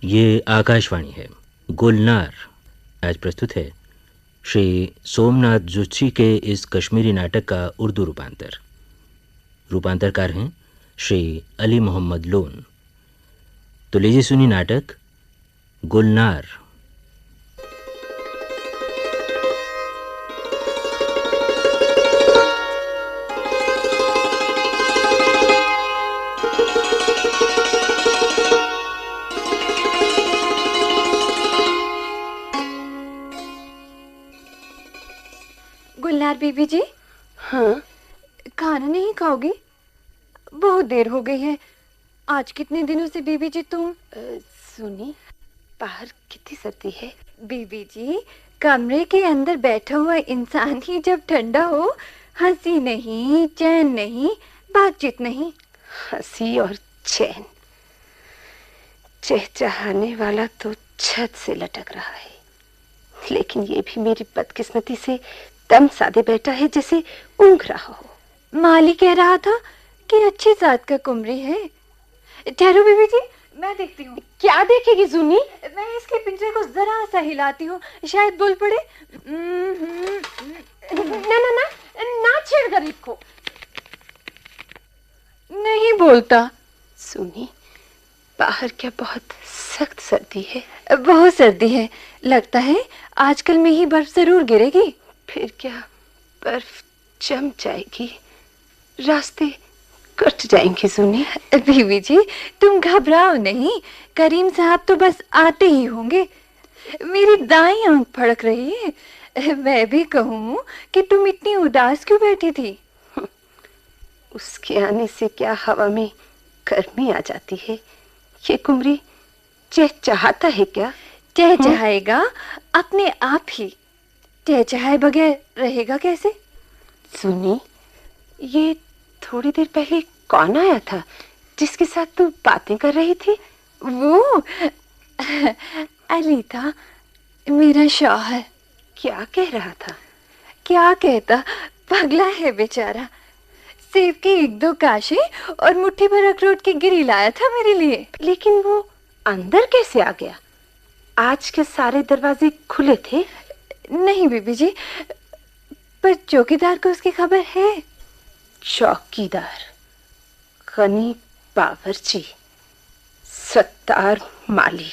ये आकाशवाणी है। गुलनार आज प्रस्तुत है श्री सोमनाथ जुस्सी के इस कश्मीरी नाटक का उर्दू रूपांतरकार हैं श्री अली मोहम्मद लोन। तो लीजिए सुनिए नाटक गुलनार। गुलनार बीबी जी। हाँ, खाना नहीं खाओगी? बहुत देर हो गई है। आज कितने दिनों से बीबी जी तुम? सुनी, बाहर कितनी सर्दी है। बीबी जी, कमरे के अंदर बैठा हुआ इंसान ही जब ठंडा हो, हंसी नहीं, चैन नहीं, बातचीत नहीं। हंसी और चैन, चहचहाने वाला तो छत से लटक रहा है, लेकिन ये भी मेरी बदकिस्मती से दम साधे बैठा है जैसे ऊँघ रहा हो। माली कह रहा था कि अच्छी जात का कुमरी है। ठहरो बीबी जी, मैं देखती हूँ। क्या देखेगी जूनी? मैं इसके पिंजरे को जरा सा हिलाती हूँ, शायद बोल पड़े। ना ना ना ना छेड़ गरीब को। नहीं बोलता। सुनी, बाहर क्या बहुत सख्त सर्दी है? बहुत सर्दी है, लगता है आजकल में ही बर्फ जरूर गिरेगी। फिर क्या बर्फ जम जाएगी, रास्ते कट जाएंगे। सुनी बीवी जी, तुम घबराओ नहीं, करीम साहब तो बस आते ही होंगे। मेरी दाईं आंख फड़क रही है। मैं भी कहूँ कि तुम इतनी उदास क्यों बैठी थी? उसके आने से क्या हवा में गर्मी आ जाती है। ये कुमरी चहचहाता है क्या? चहचहाएगा अपने आप ही। चहचहाए बगैर रहेगा कैसे? सुनी, ये थोड़ी देर पहले कौन आया था जिसके साथ तू बातें कर रही थी? वो अली था, मेरा शौहर। क्या कह रहा था? क्या कहता, पगला है बेचारा। सेब की एक दो काशे और मुट्ठी भर अखरोट की गिरी लाया था मेरे लिए। लेकिन वो अंदर कैसे आ गया? आज के सारे दरवाजे खुले थे। नहीं बीबी जी, पर चौकीदार को उसकी खबर है। चौकीदार, गनी बावर्ची, सत्तार माली,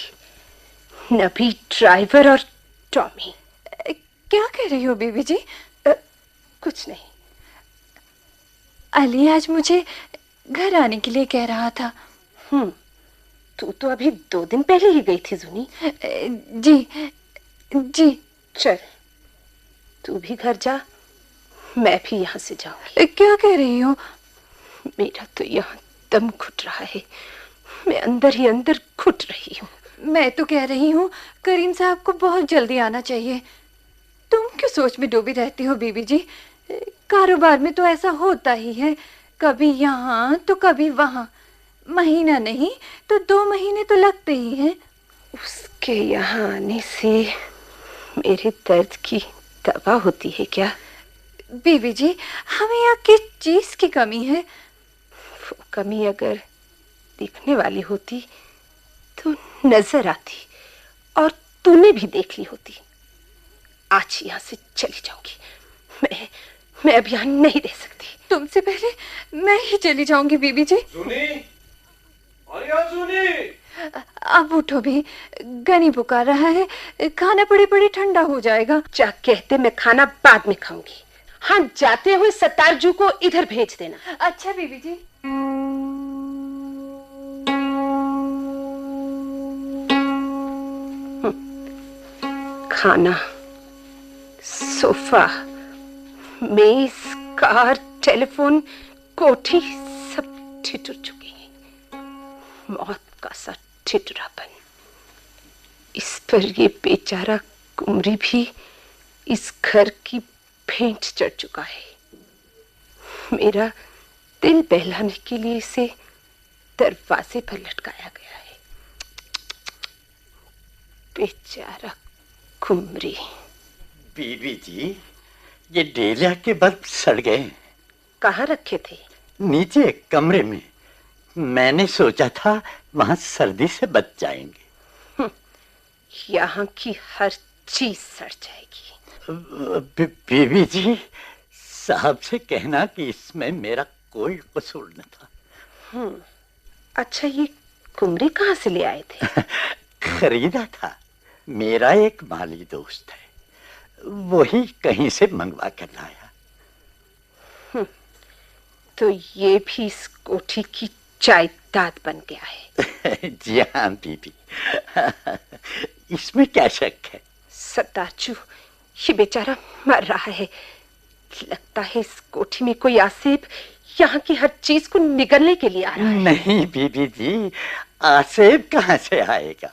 नबी ड्राइवर और टॉमी। क्या कह रही हो बीबी जी? कुछ नहीं। अली आज मुझे घर आने के लिए कह रहा था। तू तो अभी 2 दिन पहले ही गई थी जूनी। जी जी। चल, तू भी घर जा, मैं भी यहाँ से जाऊंगी। क्या कह रही हो? मेरा तो यहाँ दम घुट रहा है, मैं अंदर ही अंदर घुट रही हूँ। मैं तो कह रही हूँ करीम साहब को बहुत जल्दी आना चाहिए। तुम क्यों सोच में डूबी रहती हो बीबी जी? कारोबार में तो ऐसा होता ही है, कभी यहाँ तो कभी वहाँ। महीना नहीं तो 2 महीने तो लगते ही हैं। उसके यहाँ आने से मेरे दर्द की दवा होती है क्या? बीबी जी, हमें यहाँ किस चीज की कमी है? वो कमी अगर दिखने वाली होती तो नजर आती और तूने भी देख ली होती। आज यहाँ से चली जाऊंगी। मैं अब यहाँ नहीं रह सकती। तुमसे पहले मैं ही चली जाऊंगी बीबी जी। सुनी, और यहाँ सुनी। अब उठो भी, गनी पुकार रहा है। खाना पड़े पड़े ठंडा हो जाएगा। जा कहते, मैं खाना बाद में खाऊंगी। हाँ, जाते हुए सत्तारजू को इधर भेज देना। अच्छा बीबी जी। खाना, सोफा, मेज, कार, टेलीफोन, कोठी सब ठिठुर चुके हैं। मौत का सा ठिठुरापन। इस पर ये बेचारा कुमरी भी इस घर की भेंट चढ़ चुका है। मेरा दिल बहलाने के लिए इसे दरवाजे पर लटकाया गया है। बेचारा कुमरी। बीबी जी, ये डेलिया के बल्ब सड़ गए। कहाँ रखे थे? नीचे कमरे में। मैंने सोचा था वहां सर्दी से बच जाएंगे। यहाँ की हर चीज सड़ जाएगी। बीबी जी, साहब से कहना कि इसमें मेरा कोई कसूर न था। अच्छा, ये कुमरी कहाँ से ले आए थे? खरीदा था। मेरा एक माली दोस्त है, वही कहीं से मंगवा कर लाया। तो ये भी इस कोठी की जायदाद बन गया है। जी हाँ बीबी, इसमें क्या शक है। सरदारजू, ये बेचारा मर रहा है। लगता है इस कोठी में कोई आसेब यहाँ की हर चीज को निगलने के लिए आ रहा है। नहीं बीबी जी, आसेब कहाँ से आएगा।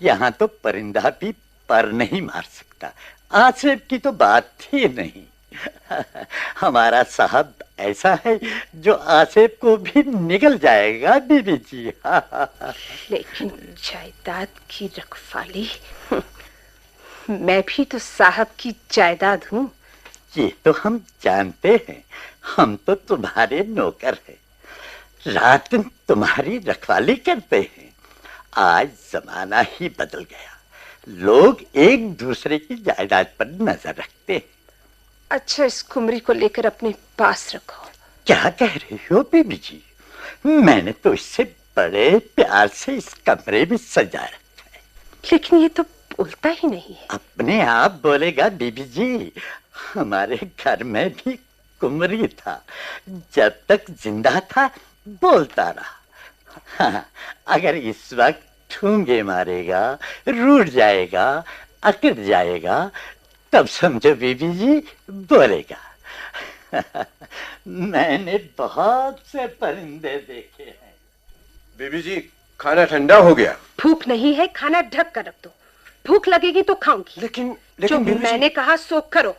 यहाँ तो परिंदा भी पर नहीं मार सकता। आसेब की तो बात ही नहीं। हमारा साहब ऐसा है जो आसेब को भी निगल जाएगा बीबी जी। लेकिन जायदाद की रखवाली, मैं भी तो साहब की जायदाद हूँ। ये तो हम जानते हैं, हम तो तुम्हारे नौकर हैं, रात दिन तुम्हारी रखवाली करते हैं। आज जमाना ही बदल गया, लोग एक दूसरे की जायदाद पर नजर रखते हैं। अच्छा, इस कुमरी को लेकर अपने पास रखो। क्या कह रही हो बीबी जी? मैंने तो इससे बड़े प्यार से इस कमरे में सजा रखा है। लेकिन ये तो बोलता ही नहीं है। अपने आप बोलेगा बीबी जी। हमारे घर में भी कुमरी था, जब तक जिंदा था बोलता रहा। हाँ, अगर इस वक्त ठूंगे मारेगा, रूठ जाएगा, अकड़ जाएगा, तब समझो बीबी जी बोलेगा। मैंने बहुत से परिंदे देखे हैं। बीबी जी, खाना ठंडा हो गया। भूख नहीं है, खाना ढक कर रख दो। भूख लगेगी तो खाऊंगी। लेकिन जो बीबी जी, मैंने कहा सो करो।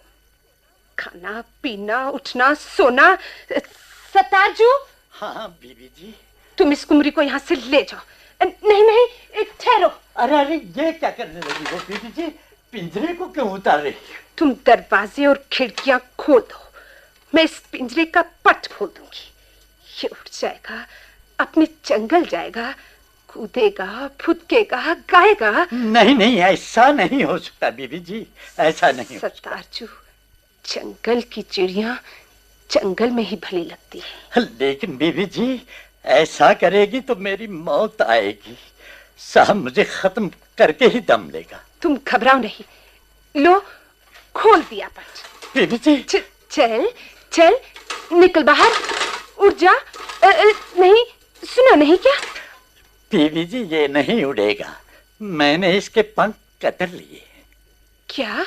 खाना पीना उठना सोना। सताजू, हाँ बीबी जी। तुम इस कुमरी को यहाँ से ले जाओ। नहीं नहीं, ठहरो। अरे अरे, ये क्या करने लगी हो बीबी जी? पिंजरे को क्यों उतार रही हो? तुम दरवाजे और खिड़कियां खोल दो, मैं इस पिंजरे का पट खोल दूंगी। ये उठ जाएगा, अपने जंगल जाएगा, कूदेगा, फुदकेगा, गाएगा। नहीं नहीं, ऐसा नहीं हो सकता बीबी जी, ऐसा नहीं हो सकता। सरदारजू, जंगल की चिड़िया जंगल में ही भली लगती है। लेकिन बीबी जी, ऐसा करेगी तो मेरी मौत आएगी। साहब मुझे खत्म करके ही दम लेगा। तुम घबराओ नहीं। लो, खोल दिया पट। बीबी जी, चल चल, निकल बाहर, उड़ जा। नहीं, सुनो नहीं क्या? बीबी जी, ये नहीं उड़ेगा। मैंने इसके पंख कतर लिए। क्या?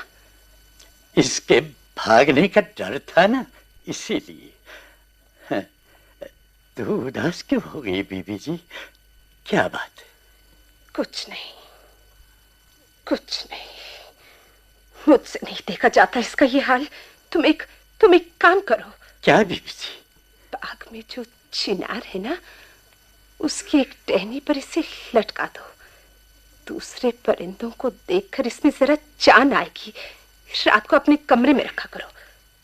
इसके भागने का डर था ना, इसीलिए। तू उदास क्यों हो गई बीबी जी? क्या बात है? कुछ नहीं, कुछ नहीं। मुझसे नहीं देखा जाता इसका ये हाल। तुम एक काम करो। क्या बीबी जी? बाग में जो चिनार है ना, उसकी एक टहनी पर इसे लटका दो। दूसरे परिंदों को देखकर इसमें जरा जान आएगी। रात को अपने कमरे में रखा करो।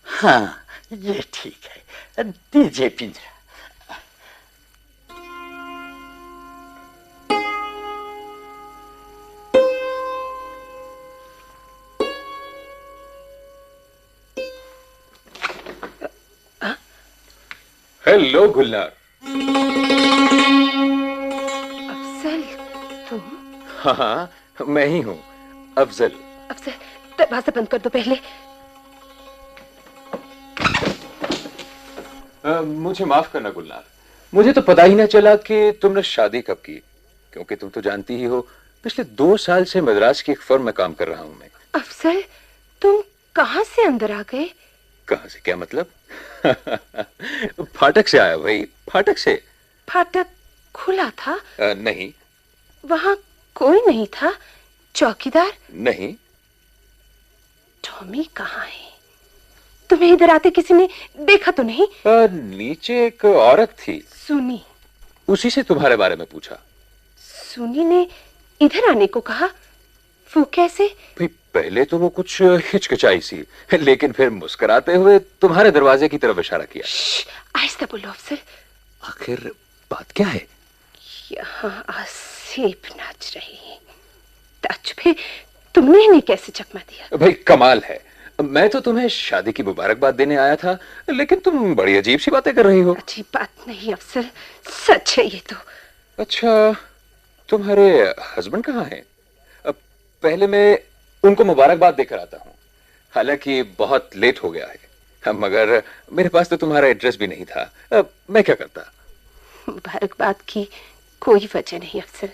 हाँ, ये ठीक है। दीजिए पिंजरा। हेलो गुलनार। अफजल, तुम? हाँ, मैं ही हूँ, अफजल। अफजल, दरवाजा बंद कर दो पहले। मुझे माफ करना गुलनार, मुझे तो पता ही ना चला कि तुमने शादी कब की, क्योंकि तुम तो जानती ही हो पिछले 2 साल से मद्रास की एक फर्म में काम कर रहा हूँ मैं। अफजल, तुम कहाँ से अंदर आ गए? कहाँ से, क्या मतलब? फाटक से आया भाई, फाटक से। फाटक खुला था? नहीं। वहाँ कोई नहीं था? चौकीदार? नहीं। टॉमी कहाँ है? तुम्हें इधर आते किसी ने देखा तो नहीं? नीचे एक औरत थी। सुनी? उसी से तुम्हारे बारे में पूछा। सुनी ने इधर आने को कहा? वो कैसे? भाई, पहले तो वो कुछ हिचकिचाई सी, लेकिन फिर मुस्कुराते हुए तुम्हारे दरवाजे की तरफ इशारा किया। आहिस्ता बोलो अफसर। आखिर बात क्या है? यहाँ आसेब नाच रहे हैं। ताजुबे, तुमने इन्हें कैसे चकमा दिया? भाई कमाल है, मैं तो तुम्हें शादी की मुबारकबाद देने आया था, लेकिन तुम बड़ी अजीब सी बातें कर रही हो। अजीब बात नहीं अफसर, सच है ये तो। अच्छा, तुम्हारे हस्बैंड कहाँ हैं? पहले मैं उनको मुबारकबाद देकर आता हूँ। हालांकि बहुत लेट हो गया है, मगर मेरे पास तो तुम्हारा एड्रेस भी नहीं था। मैं क्या करता। मुबारकबाद की कोई वजह नहीं अफसर,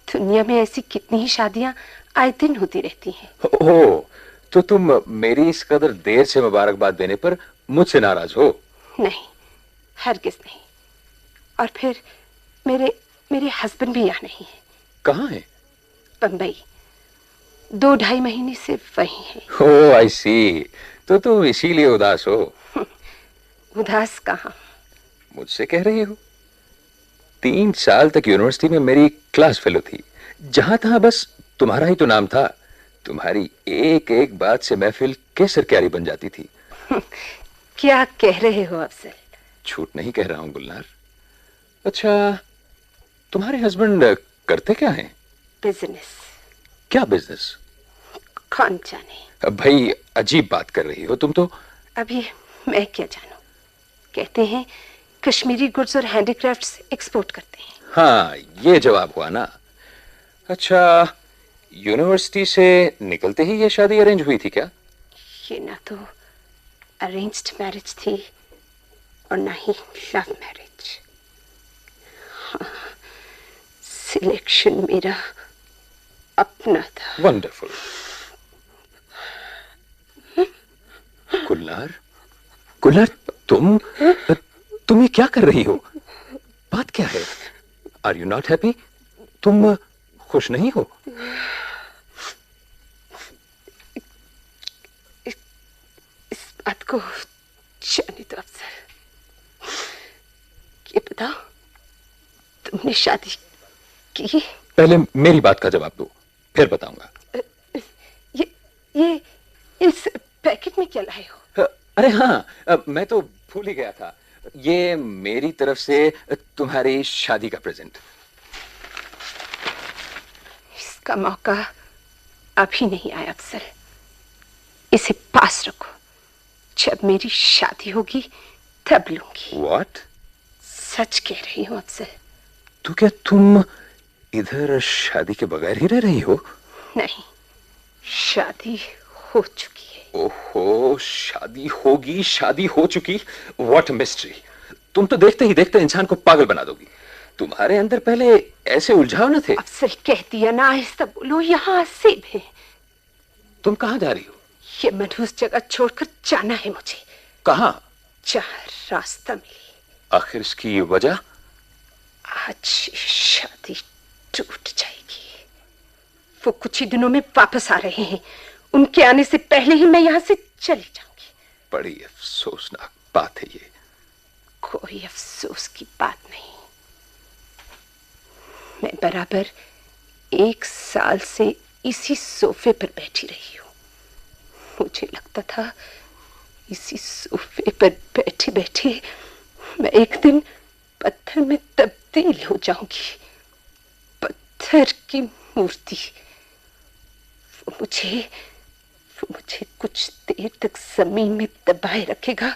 दुनिया में ऐसी कितनी ही शादियां आए दिन होती रहती हैं। ओह, तो तुम मेरी इस कदर देर से मुबारकबाद देने पर मुझसे नाराज हो? नहीं, हरगिज नहीं। और फिर मेरे हस्बैंड भी यहाँ नहीं है। कहाँ है? बंबई, 2-2.5 महीने से वही है। ओह आई सी, तो तुम इसीलिए उदास हो। उदास कहाँ? मुझसे कह रही हो? 3 साल तक यूनिवर्सिटी में मेरी क्लास फेलो थी, जहां तहां बस तुम्हारा ही तो नाम था। तुम्हारी एक एक बात से महफिल केसर क्यारी बन जाती थी। क्या कह रहे हो अफजल? झूठ नहीं कह रहा हूं गुलनार। अच्छा, तुम्हारे हस्बैंड करते क्या हैं? बिजनेस। क्या बिजनेस? कौन जाने। अब भाई अजीब बात कर रही हो तुम तो। अभी मैं क्या जानूं। कहते हैं कश्मीरी गुड्स और हैंडीक्राफ्ट्स एक्सपोर्ट करते हैं। हाँ, ये जवाब हुआ ना। अच्छा, यूनिवर्सिटी से निकलते ही ये शादी अरेंज हुई थी क्या? ये ना तो अरेंज्ड मैरिज थी और ना ही लव मैरिज। हाँ, सिलेक्शन मेरा अपना था। वंडरफुल। गुलनार, गुलनार, तुम ये क्या कर रही हो? बात क्या है? Are you not happy? तुम खुश नहीं हो? इस बात को जाने दो अफसर। ये बताओ, तुमने शादी की? पहले मेरी बात का जवाब दो, फिर बताऊंगा। ये इस पैकेट में क्या लाए हो? अरे हाँ, मैं तो भूल ही गया था। ये मेरी तरफ से तुम्हारी शादी का प्रेजेंट। इसका मौका अभी नहीं आया अफसर। इसे पास रखो, जब मेरी शादी होगी तब लूंगी। What? सच कह रही हूँ अफसर। तो क्या तुम इधर शादी के बगैर ही रह रही हो? नहीं, शादी हो चुकी है। ओहो, शादी होगी, शादी हो चुकी। What mystery. तुम तो देखते ही देखते इंसान को पागल बना दोगी। तुम्हारे अंदर पहले ऐसे उलझाव न थे? अफसर कह दिया ना, आहिस्ता बोलो, यहाँ सेब है। तुम कहाँ जा रही हो? ये मनहूस जगह छोड़कर जाना है मुझे। कहाँ? जहाँ रास्ता मिले। आखिर इसकी वजह? आज शादी टूट जाएगी। वो कुछ ही दिनों में वापस आ रहे हैं। उनके आने से पहले ही मैं यहाँ से चली जाऊंगी। बड़ी अफसोसनाक बात है ये। कोई अफसोस की बात नहीं। मैं बराबर 1 साल से इसी सोफे पर बैठी रही हूँ। मुझे लगता था इसी सोफे पर बैठे बैठे मैं एक दिन पत्थर में तब्दील हो जाऊंगी। पत्थर की मूर्ति। वो मुझे कुछ देर तक जमीन में दबाए रखेगा,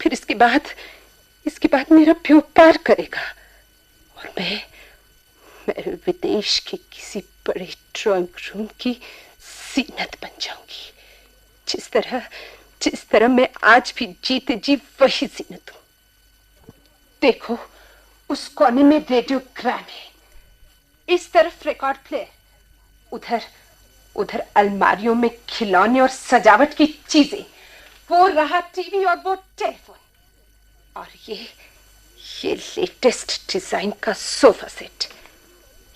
फिर इसके बाद मेरा व्यापार करेगा और मैं विदेश के किसी बड़े ड्राइंग रूम की जीनत बन जाऊंगी। जिस तरह मैं आज भी जीते जी वही जीनत हूं। देखो, उस कोने में रेडियोग्राम है, इस तरफ रिकॉर्ड प्लेयर, उधर अलमारियों में खिलौने और सजावट की चीजें, वो रहा टीवी और वो टेलीफोन, और ये लेटेस्ट डिजाइन का सोफा सेट।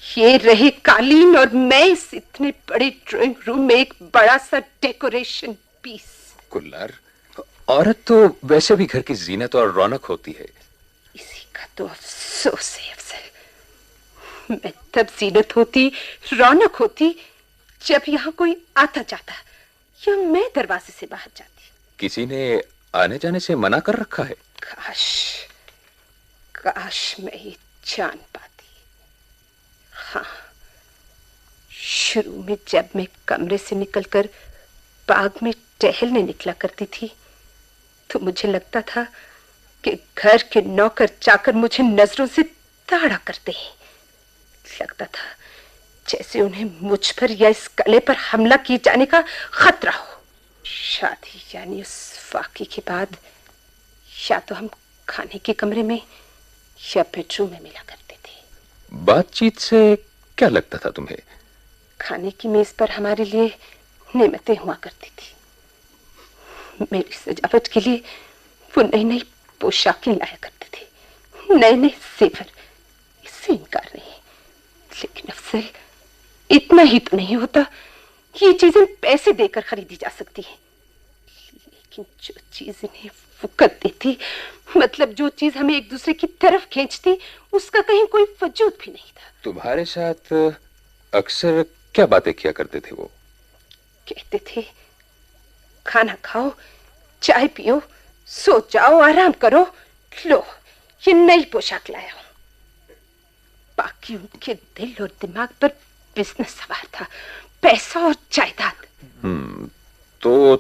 ये रहे कालीन और मैं इस इतने बड़े ड्राइंग रूम में एक बड़ा सा डेकोरेशन पीस। गुलनार, औरत तो वैसे भी घर की जीनत और रौनक होती है। इसी का तो अफसोस है अफसर। मैं तब जीनत होती, रौनक होती, जब यहाँ कोई आता जाता या मैं दरवाजे से बाहर जाती। किसी ने आने जाने से मना कर रखा है? काश मैं ये जान पाती। हाँ, शुरू में जब मैं कमरे से निकलकर बाग में टहलने निकला करती थी तो मुझे लगता था कि घर के नौकर चाकर मुझे नजरों से ताड़ा करते हैं। लगता था जैसे उन्हें मुझ पर या इस गले पर हमला किए जाने का खतरा हो। शादी यानी उस वाक़े के बाद या तो हम खाने के कमरे में या बेडरूम में मिला करते थे। बातचीत से क्या लगता था तुम्हें? खाने की मेज पर हमारे लिए नेमतें हुआ करती थी। मेरी सजावट के लिए वो नई नई पोशाकें लाया करते थे, नए नए जेवर। इससे इनकार नहीं, लेकिन अफसर इतना ही तो नहीं होता। ये चीजें पैसे देकर खरीदी जा सकती हैं, लेकिन जो चीज इन्हें फुकत देती, मतलब जो चीज हमें एक दूसरे की तरफ खींचती, उसका कहीं कोई वजूद भी नहीं था। तुम्हारे साथ अक्सर क्या बातें किया करते थे वो? कहते थे खाना खाओ, चाय पियो, सो जाओ, आराम करो, लो ये नई पोशाक लाया हूं। बाकी उनके दिल और दिमाग पर बिजनेस सवार था, पैसा और जायदाद। तो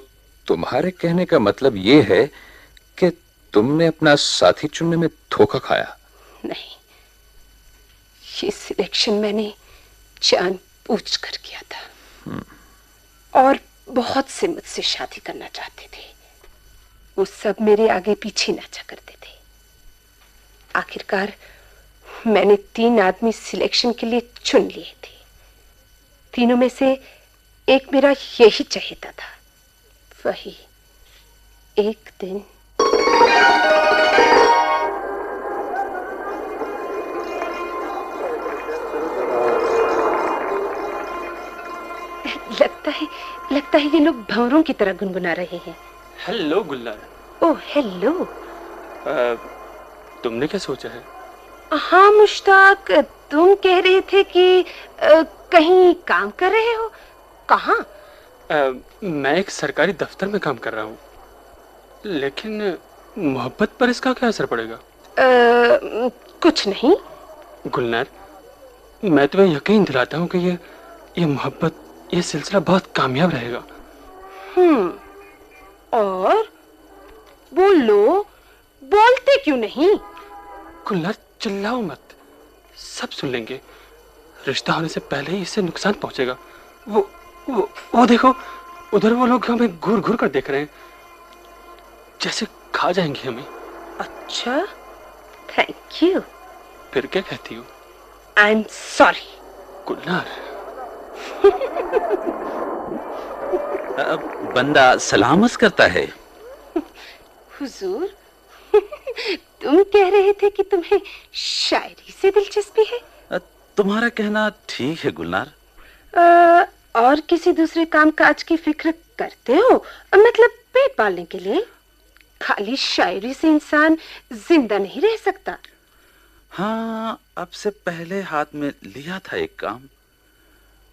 तुम्हारे कहने का मतलब ये है कि तुमने अपना साथी चुनने में धोखा खाया? नहीं, ये सिलेक्शन मैंने जानबूझ कर किया था। और बहुत से मुझसे शादी करना चाहते थे, वो सब मेरे आगे पीछे नाचा करते थे। आखिरकार मैंने 3 आदमी सिलेक्शन के लिए चुन लिए थे। तीनों में से एक मेरा यही चहेता था। वही एक दिन लगता है ये लोग भंवरों की तरह गुनगुना रहे हैं। हेलो गुल्लार। Oh hello. तुमने क्या सोचा है? हाँ मुश्ताक, तुम कह रहे थे कि कहीं काम कर रहे हो। कहाँ? मैं एक सरकारी दफ्तर में काम कर रहा हूँ, लेकिन मोहब्बत पर इसका क्या असर पड़ेगा? कुछ नहीं। गुलनार, मैं तुम्हें यकीन दिलाता हूँ कि ये मोहब्बत, ये सिलसिला बहुत कामयाब रहेगा। और बोलो, बोलते क्यों नहीं? गुलनार चिल्लाओ मत, सब सुन लेंगे। रिश्ता होने से पहले ही इससे नुकसान पहुंचेगा। वो देखो, उधर वो लोग हमें घूर घूर कर देख रहे हैं, जैसे खा जाएंगे हमें। अच्छा, थैंक यू। फिर क्या कहती हो? I am sorry. गुलनार। बंदा सलामत करता है। हुजूर, तुम कह रहे थे कि तुम्हें शायरी से दिलचस्पी है। तुम्हारा कहना ठीक है गुलनार। और किसी दूसरे काम काज की फिक्र करते हो? मतलब पेट पालने के लिए? खाली शायरी से इंसान जिंदा नहीं रह सकता। हाँ, अब से पहले हाथ में लिया था एक काम,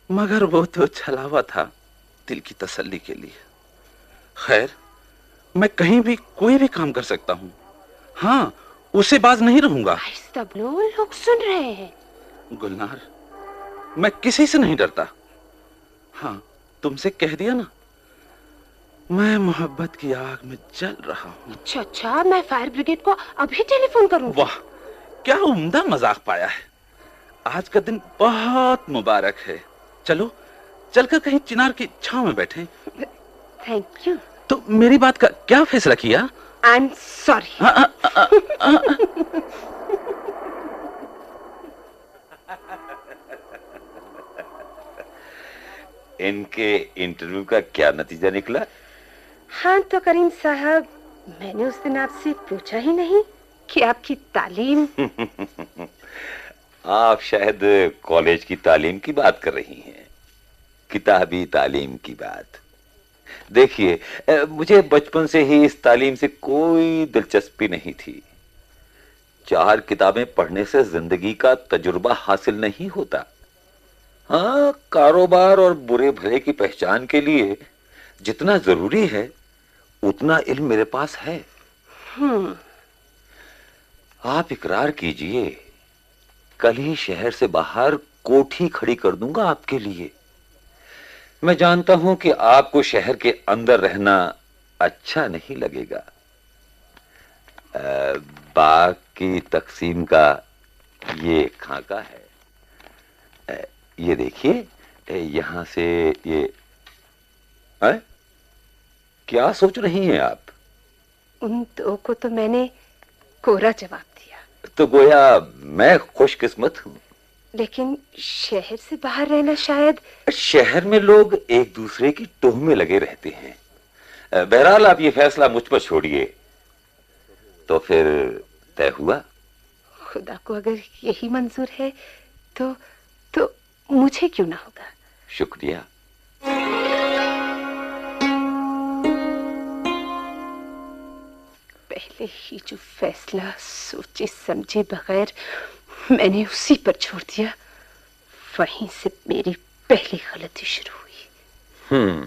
मगर वो तो छलावा था, दिल की तसल्ली के लिए। खैर, मैं कहीं भी कोई भी काम कर सकता हूँ। हाँ, उसे बाज नहीं रहूंगा। सब लोग सुन रहे हैं। गुलनार, मैं किसी से नहीं डरता। हाँ, तुमसे कह दिया ना, मैं मोहब्बत की आग में जल रहा हूँ। अच्छा, मैं फायर ब्रिगेड को अभी टेलीफोन करूँ? वाह, क्या उम्दा मजाक पाया है। आज का दिन बहुत मुबारक है। चलो, चलकर कहीं चिनार की छांव में बैठें। Thank you. तो मेरी बात का क्या फैसला किया? आई एम सॉरी। इनके इंटरव्यू का क्या नतीजा निकला? हाँ तो करीम साहब, मैंने उस दिन आपसे पूछा ही नहीं कि आपकी तालीम। आप शायद कॉलेज की तालीम की बात कर रही हैं, किताबी तालीम की बात। देखिए, मुझे बचपन से ही इस तालीम से कोई दिलचस्पी नहीं थी। 4 किताबें पढ़ने से जिंदगी का तजुर्बा हासिल नहीं होता। हाँ, कारोबार और बुरे भले की पहचान के लिए जितना जरूरी है उतना इल्म मेरे पास है। आप इकरार कीजिए, कल ही शहर से बाहर कोठी खड़ी कर दूंगा आपके लिए। मैं जानता हूं कि आपको शहर के अंदर रहना अच्छा नहीं लगेगा। बाग की तकसीम का ये खाका है। ये देखिए, यहां से ये है? क्या सोच रही हैं आप? उन दो को तो मैंने कोरा जवाब दिया। तो गोया मैं खुशकिस्मत हूं। लेकिन शहर से बाहर रहना शायद। शहर में लोग एक दूसरे की टोह में लगे रहते हैं। बहरहाल आप ये फैसला मुझ पर छोड़िए। तो फिर तय हुआ? खुदा को अगर यही मंजूर है तो मुझे क्यों ना होगा। शुक्रिया। पहले ही जो फैसला सोचे समझे बगैर मैंने उसी पर छोड़ दिया, वहीं से मेरी पहली गलती शुरू हुई।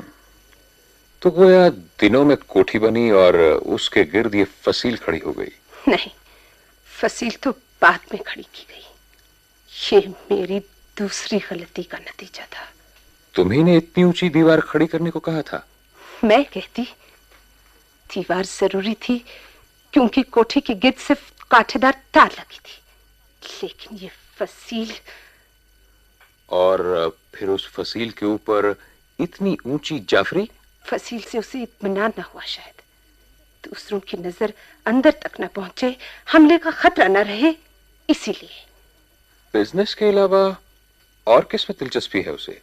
तो गोया दिनों में कोठी बनी और उसके गिर्द ये फसील खड़ी हो गई। नहीं, फसील तो बाद में खड़ी की गई। ये मेरी दूसरी गलती का नतीजा था। तुम्ही ने इतनी ऊंची दीवार खड़ी करने को कहा था? मैं कहती दीवार जरूरी थी क्योंकि कोठी के गिर्द सिर्फ कांटेदार तार लगी थी, लेकिन ये फसील। और फिर उस फसील के ऊपर इतनी ऊंची जाफरी? फसील से उसे इत्मीनान न हुआ, शायद दूसरों की नजर अंदर तक न पहुंचे, हमले का खतरा न रहे, इसीलिए। बिजनेस के अलावा और किस में दिलचस्पी है उसे?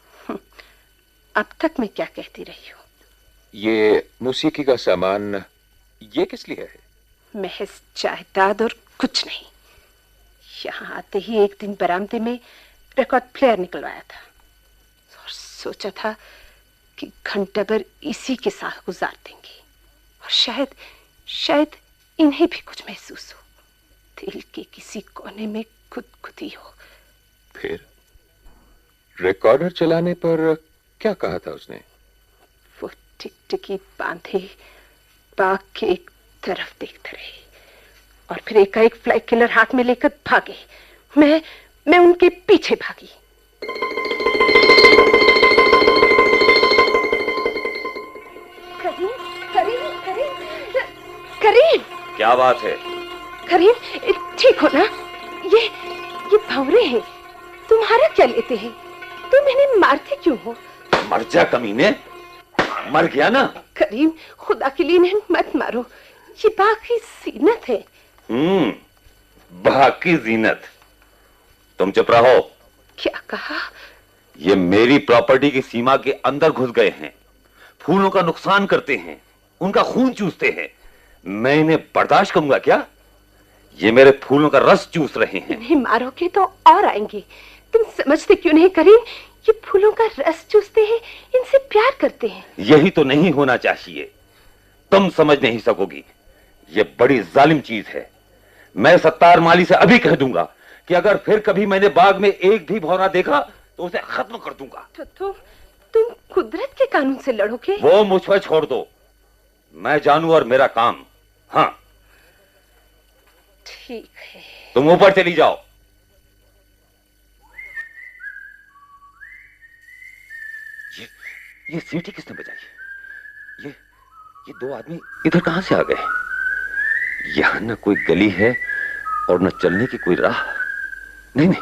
अब तक मैं क्या कहती रही हूँ? ये मौसीकी का सामान ये किस लिए है? महज जायदाद और कुछ नहीं। यहाँ आते ही एक दिन बरामदे में रिकॉर्ड प्लेयर निकलवाया था और सोचा था कि घंटा भर इसी के साथ गुजार देंगे और शायद इन्हें भी कुछ महसूस हो, दिल के किसी कोने में खुदकुदी हो। फिर रिकॉर्डर चलाने पर क्या कहा था उसने? वो टिकटिकी बांधे बाग के एक तरफ देखते रहे और फिर एकाएक फ्लाई किलर हाथ में लेकर भागे। मैं उनके पीछे भागी। करीम, क्या बात है? करीम, ठीक हो ना? ये भंवरे हैं, तुम्हारा क्या लेते हैं? तुम इन्हें मारते क्यों हो? मर जा कमीने, मर गया ना? करीम, खुदा के लिए इन्हें मत मारो, ये बाग की जीनत है। बाग की जीनत? तुम चुप रहो। क्या कहा? ये मेरी प्रॉपर्टी की सीमा के अंदर घुस गए हैं, फूलों का नुकसान करते हैं, उनका खून चूसते हैं। मैं इन्हें बर्दाश्त करूंगा क्या? ये मेरे फूलों का रस चूस रहे हैं। इन्हें मारोगे तो और आएंगे। तुम समझते क्यों नहीं करीम? ये फूलों का रस चूसते हैं, इनसे प्यार करते हैं। यही तो नहीं होना चाहिए। तुम समझ नहीं सकोगी, ये बड़ी जालिम चीज है। मैं सत्तार माली से अभी कह दूंगा कि अगर फिर कभी मैंने बाग में एक भी भौरा देखा तो उसे खत्म कर दूंगा। तो तुम कुदरत के कानून से लड़ोगे? वो मुझ पर छोड़ दो, मैं जानू और मेरा काम। हाँ ठीक है, तुम ऊपर चली जाओ। ये सीटी किसने बजाई? ये दो आदमी इधर कहां से आ गए? यहां न कोई गली है और न चलने की कोई राह। नहीं,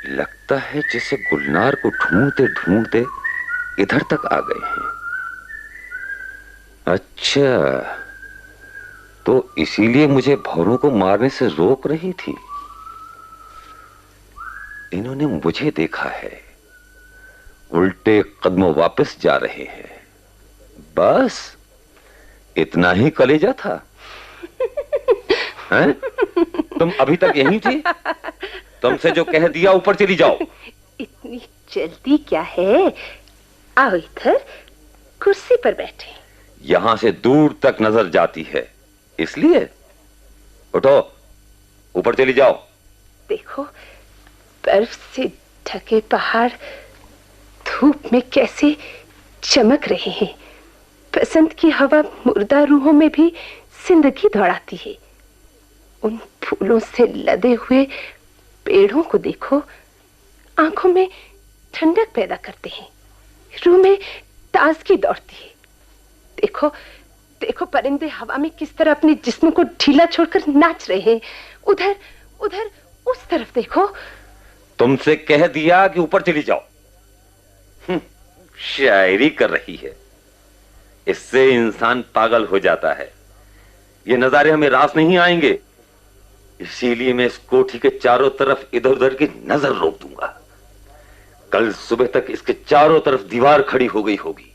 लगता है जैसे गुलनार को ढूंढते ढूंढते इधर तक आ गए हैं। अच्छा, तो इसीलिए मुझे भौरों को मारने से रोक रही थी। इन्होंने मुझे देखा है, उल्टे कदमों वापस जा रहे हैं। बस इतना ही कलेजा था। हैं? तुम अभी तक यहीं थी? तुमसे जो कह दिया, ऊपर चली जाओ। इतनी जल्दी क्या है? आओ इधर, कुर्सी पर बैठे। यहां से दूर तक नजर जाती है, इसलिए उठो, ऊपर चली जाओ। देखो, बर्फ से ढके पहाड़ धूप में कैसे चमक रहे हैं। बसंत की हवा मुर्दा रूहों में भी जिंदगी दौड़ाती है। उन फूलों से लदे हुए पेड़ों को देखो, आंखों में ठंडक पैदा करते हैं, रूह में ताजगी दौड़ती है। देखो देखो परिंदे हवा में किस तरह अपने जिस्म को ढीला छोड़कर नाच रहे हैं। उधर उधर उस तरफ देखो। तुमसे कह दिया कि ऊपर चली जाओ। शायरी कर रही है, इससे इंसान पागल हो जाता है। ये नजारे हमें रास नहीं आएंगे, इसीलिए मैं इस कोठी के चारों तरफ इधर उधर की नजर रोक दूंगा। कल सुबह तक इसके चारों तरफ दीवार खड़ी हो गई होगी।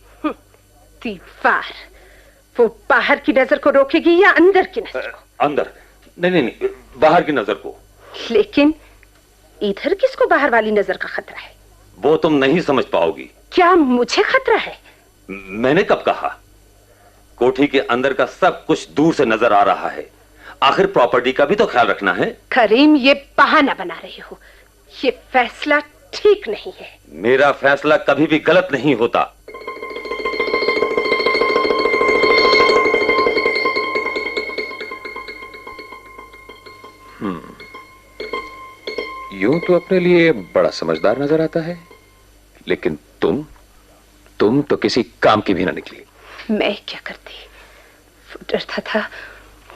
दीवार? वो बाहर की नजर को रोकेगी या अंदर की नजर को? अंदर नहीं, बाहर की नजर को। लेकिन इधर किसको बाहर वाली नजर का खतरा है? वो तुम नहीं समझ पाओगी। क्या मुझे खतरा है? मैंने कब कहा? कोठी के अंदर का सब कुछ दूर से नजर आ रहा है। आखिर प्रॉपर्टी का भी तो ख्याल रखना है। करीम, ये बहाना बना रहे हो। ये फैसला ठीक नहीं है। मेरा फैसला कभी भी गलत नहीं होता। यूं तो अपने लिए बड़ा समझदार नजर आता है, लेकिन तुम तो किसी काम की भी ना निकली। मैं क्या करती?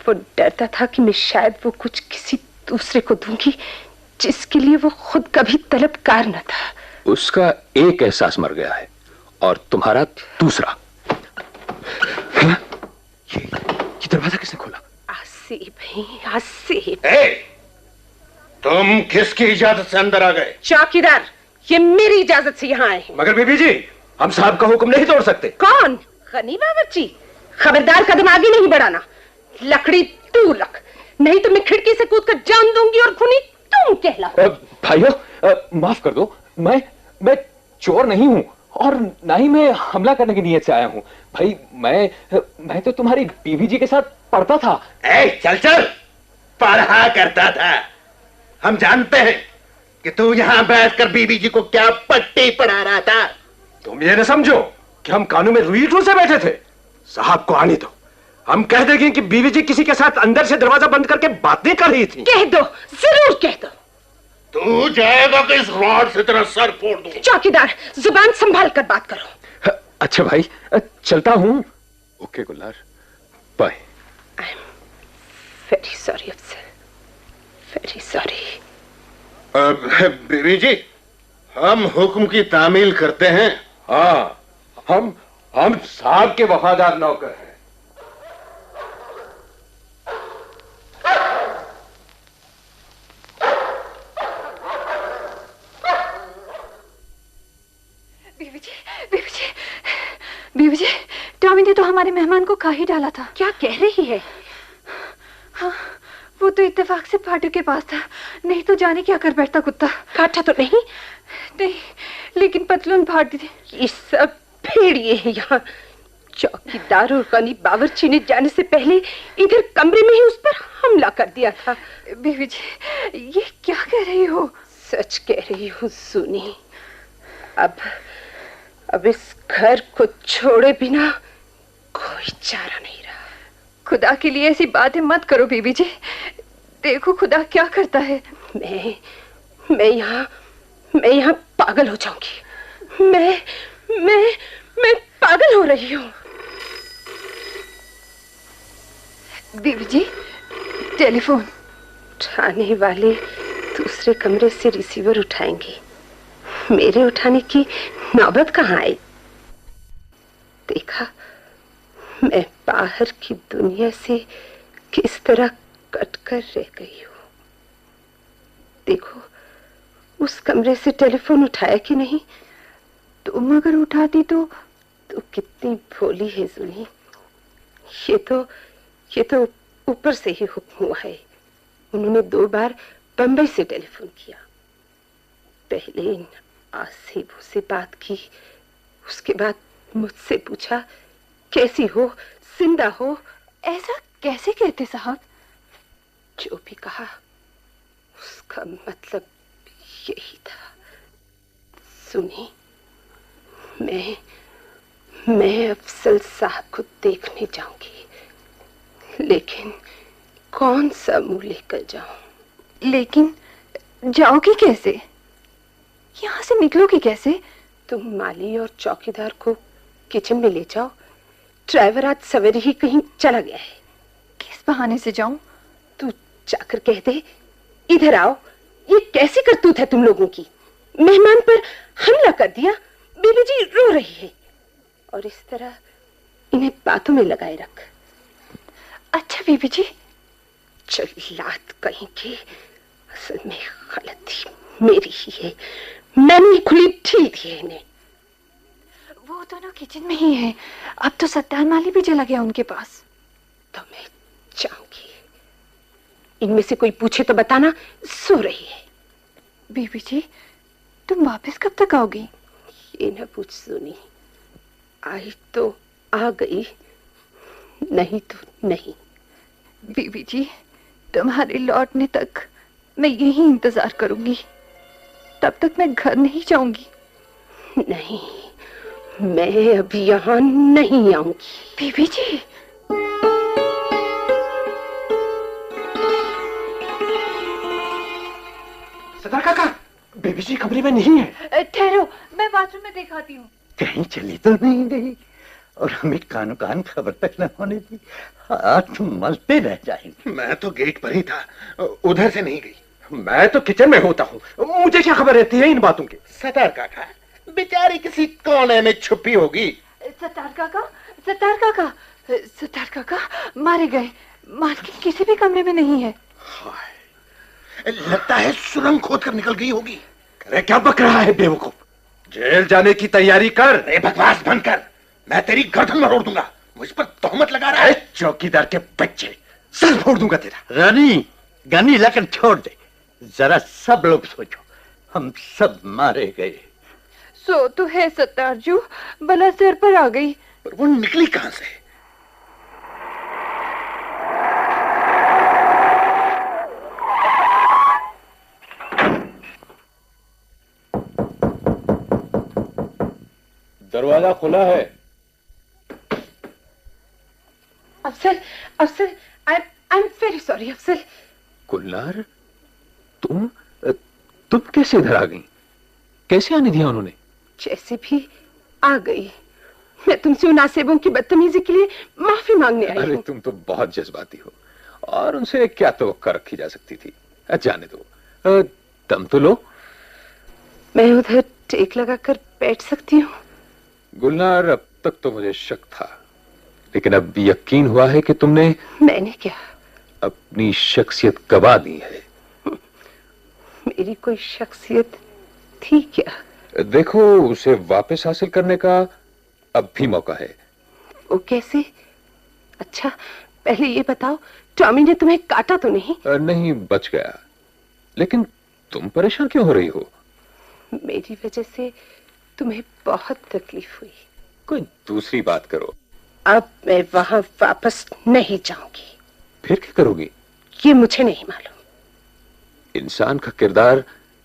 वो डरता था कि मैं शायद वो कुछ किसी दूसरे को दूंगी जिसके लिए वो खुद कभी तलबगार न था। उसका एक एहसास मर गया है और तुम्हारा दूसरा। ये दरवाजा किसने खोला? आसिफ ही, आसिफ। तुम किसकी इजाजत से अंदर आ गए? चौकीदार, ये मेरी इजाजत से यहाँ आए हैं। मगर बीबी जी, हम साहब का हुक्म नहीं तोड़ सकते। कौन? गनी बावर्ची। खबरदार, कदम आगे नहीं बढ़ाना। लकड़ी दूर रख, नहीं तो मैं खिड़की से कूदकर जान दूंगी और खूनी तुम कहलाओ। भाइयों, माफ कर दो, मैं चोर नहीं हूं और ना ही मैं हमला करने की नीयत से आया हूं। भाई मैं तो तुम्हारी बीवी जी के साथ पढ़ता था। चल पढ़ा करता था। हम जानते हैं कि तू यहाँ बैठकर बीबी जी को क्या पट्टी पढ़ा रहा था। तुम ये न समझो कि हम कानून में रुई से बैठे थे। साहब को आने दो, हम कह देंगे कि बीवी जी किसी के साथ अंदर से दरवाजा बंद करके बातें कर रही थी। कह दो, जरूर कह दो। तू जाएगा कि इस रॉड से तेरा सर फोड़ दूं। चौकीदार, जुबान संभाल कर बात करो। अच्छा भाई, चलता हूं। Okay Gulnar, bye. I am very sorry अफसर, वेरी सॉरी। बीवी जी, हम हुक्म की तामील करते हैं। हाँ, हम साहब के वफादार नौकर हैं। बीवी जी, टॉमी ने तो हमारे मेहमान को खा ही डाला था। क्या कह रही है? हाँ, वो तो इत्तेफाक से फाटक के पास था, नहीं तो जाने क्या कर बैठता कुत्ता। काटा तो नहीं? नहीं, लेकिन पतलून फाड़ दी थी। ये सब भेड़िए हैं यहाँ। चौकीदार और गनी बावर्ची ने जाने से पहले इधर कमरे में ही उस पर हमला कर दिया था। बीवी जी, ये क्या कह रही हो? सच कह रही हूँ सुनी। अब इस घर को छोड़े बिना कोई चारा नहीं रहा। खुदा के लिए ऐसी बातें मत करो बीबी जी। देखो खुदा क्या करता है। मैं यहाँ पागल हो जाऊंगी। मैं पागल हो रही हूँ। बीबी जी, टेलीफोन। उठाने वाले दूसरे कमरे से रिसीवर उठाएंगे, मेरे उठाने की नौबत कहाँ आई? देखा, मैं बाहर की दुनिया से किस तरह कटकर रह गई हूँ। देखो, उस कमरे से टेलीफोन उठाया कि नहीं? तुम अगर उठाती तो कितनी भोली है जुनी। ये तो ऊपर से ही हुक्म हुआ है। उन्होंने 2 बार बंबई से टेलीफोन किया। पहले इन आसिफों से बात की, उसके बाद मुझसे पूछा कैसी हो, जिंदा हो। ऐसा कैसे कहते साहब? जो भी कहा उसका मतलब यही था। सुनी, मैं अफजल साहब को देखने जाऊंगी, लेकिन कौन सा मुंह लेकर जाऊं? लेकिन जाओगी कैसे? यहाँ से निकलोगी कैसे? तुम माली और चौकीदार को किचन में ले जाओ। ड्राइवर आज सवेरे ही कहीं चला गया है। किस बहाने से जाऊं? तू जाकर कह दे, इधर आओ, ये कैसी करतूत है तुम लोगों की? मेहमान पर हमला कर दिया, बीबी जी रो रही है, और इस तरह इन्हें बातों में लगाए रख। अच्छा बीबी जी। चलात कहीं की, असल में गलती मेरी ही है। मैंने ही खुली ढील दी है इन्हें। वो दोनों किचन में ही है। अब तो सत्तार माली भी चला गया उनके पास। तो मैं जाऊंगी। इनमें से कोई पूछे तो बताना सो रही है। बीबी जी, तुम वापस कब तक आओगी? ये न पूछ सुनी। आई तो आ गई, नहीं तो नहीं। बीबी जी, तुम्हारे लौटने तक मैं यही इंतजार करूंगी। तब तक मैं घर नहीं जाऊंगी। नहीं, मैं अभी यहाँ नहीं आऊंगी। बीबी जी। सरदार काका, बेबी जी कमरे में नहीं है। ठहरो, मैं बाथरूम में दिखाती हूँ। कहीं चली तो नहीं गई, और हमें कानो कान खबर तक न होने दी। हाथ मलते रह जाएंगे। मैं तो गेट पर ही था, उधर से नहीं गई। मैं तो किचन में होता हूँ, मुझे क्या खबर रहती है इन बातों की? सरदार काका, बेचारी किसी कोने में छुपी होगी। सत्तार काका, सत्तार काका, सत्तार काका मारे गए। मालकिन किसी भी कमरे में नहीं है। लगता है सुरंग खोद कर निकल गई होगी। अरे क्या बक रहा है बेवकूफ? जेल जाने की तैयारी कर। अरे बकवास बंद कर, मैं तेरी गर्दन मरोड़ दूंगा। मुझ पर तोहमत लगा रहा है। चौकीदार के बच्चे, सर फोड़ दूंगा तेरा। रानी, गनी लेकर छोड़ दे। जरा सब लोग सोचो, हम सब मारे गए। सो तो है सत्तारजू, बला सिर पर आ गई। पर वो निकली कहां से? दरवाजा खुला है। अफसर, अफसर, आई एम वेरी सॉरी अफसर। गुलनार, तुम कैसे इधर आ गई? कैसे आने दिया उन्होंने? जैसे भी आ गई। मैं तुमसे उन आसेबों की बदतमीजी के लिए माफी मांगने आई अरे हूँ। तुम तो बहुत जज्बाती हो, और उनसे क्या तवक्का रखी जा सकती थी। जाने दो, दम तो लो। मैं उधर टेक लगाकर बैठ सकती हूँ? गुलनार, अब तक तो मुझे शक था, लेकिन अब यकीन हुआ है कि तुमने मैंने क्या? अपनी शख्सियत गवा दी है। मेरी कोई शख्सियत थी क्या? देखो, उसे वापस हासिल करने का अब भी मौका है। वो कैसे? अच्छा, पहले ये बताओ, टॉमी ने तुम्हें काटा तो नहीं? नहीं, बच गया। लेकिन तुम परेशान क्यों हो रही हो? मेरी वजह से तुम्हें बहुत तकलीफ हुई। कोई दूसरी बात करो। अब मैं वहां वापस नहीं जाऊंगी। फिर क्या करोगी? ये मुझे नहीं मालूम। इंसान का किरदार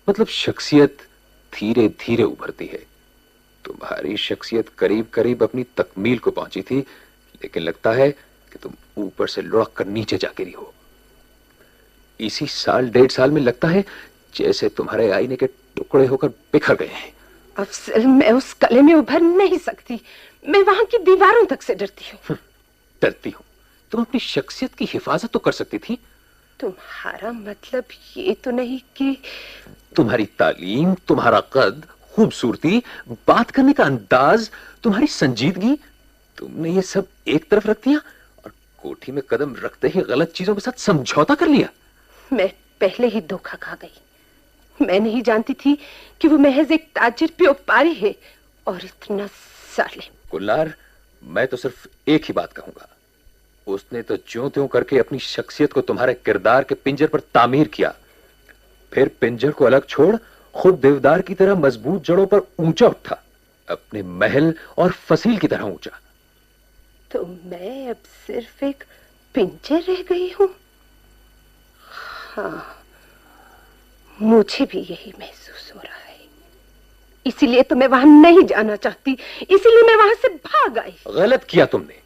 मतलब शख्सियत धीरे धीरे उभरती है। तुम्हारी शख्सियत करीब करीब अपनी तकमील को पहुंची थी, लेकिन लगता है कि तुम ऊपर से लुढ़क कर नीचे जा गिरी हो। इसी साल, 1.5 साल में लगता है जैसे तुम्हारे आईने के टुकड़े होकर बिखर गए हैं। अफसर, मैं उस कले में उभर नहीं सकती। मैं वहां की दीवारों तक से डरती हूँ। डरती हूँ? तुम अपनी शख्सियत की हिफाजत तो कर सकती थी। तुम्हारा मतलब ये तो नहीं कि तुम्हारी तालीम, तुम्हारा कद, खूबसूरती, बात करने का अंदाज, तुम्हारी संजीदगी, तुमने ये सब एक तरफ रख दिया और कोठी में कदम रखते ही गलत चीजों के साथ समझौता कर लिया। मैं पहले ही धोखा खा गई। मैं नहीं जानती थी कि वो महज एक ताजिर व्यापारी है और इतना साले। गुलनार, मैं तो सिर्फ एक ही बात कहूंगा, उसने तो ज्यों त्यों करके अपनी शख्सियत को तुम्हारे किरदार के पिंजर पर तामीर किया, फिर पिंजर को अलग छोड़ खुद देवदार की तरह मजबूत जड़ों पर ऊंचा उठा, अपने महल और फसील की तरह ऊंचा। तो मैं अब सिर्फ एक पिंजर रह गई हूं। हाँ, मुझे भी यही महसूस हो रहा है। इसीलिए तो मैं वहां नहीं जाना चाहती, इसीलिए मैं वहां से भाग आई। गलत किया तुमने।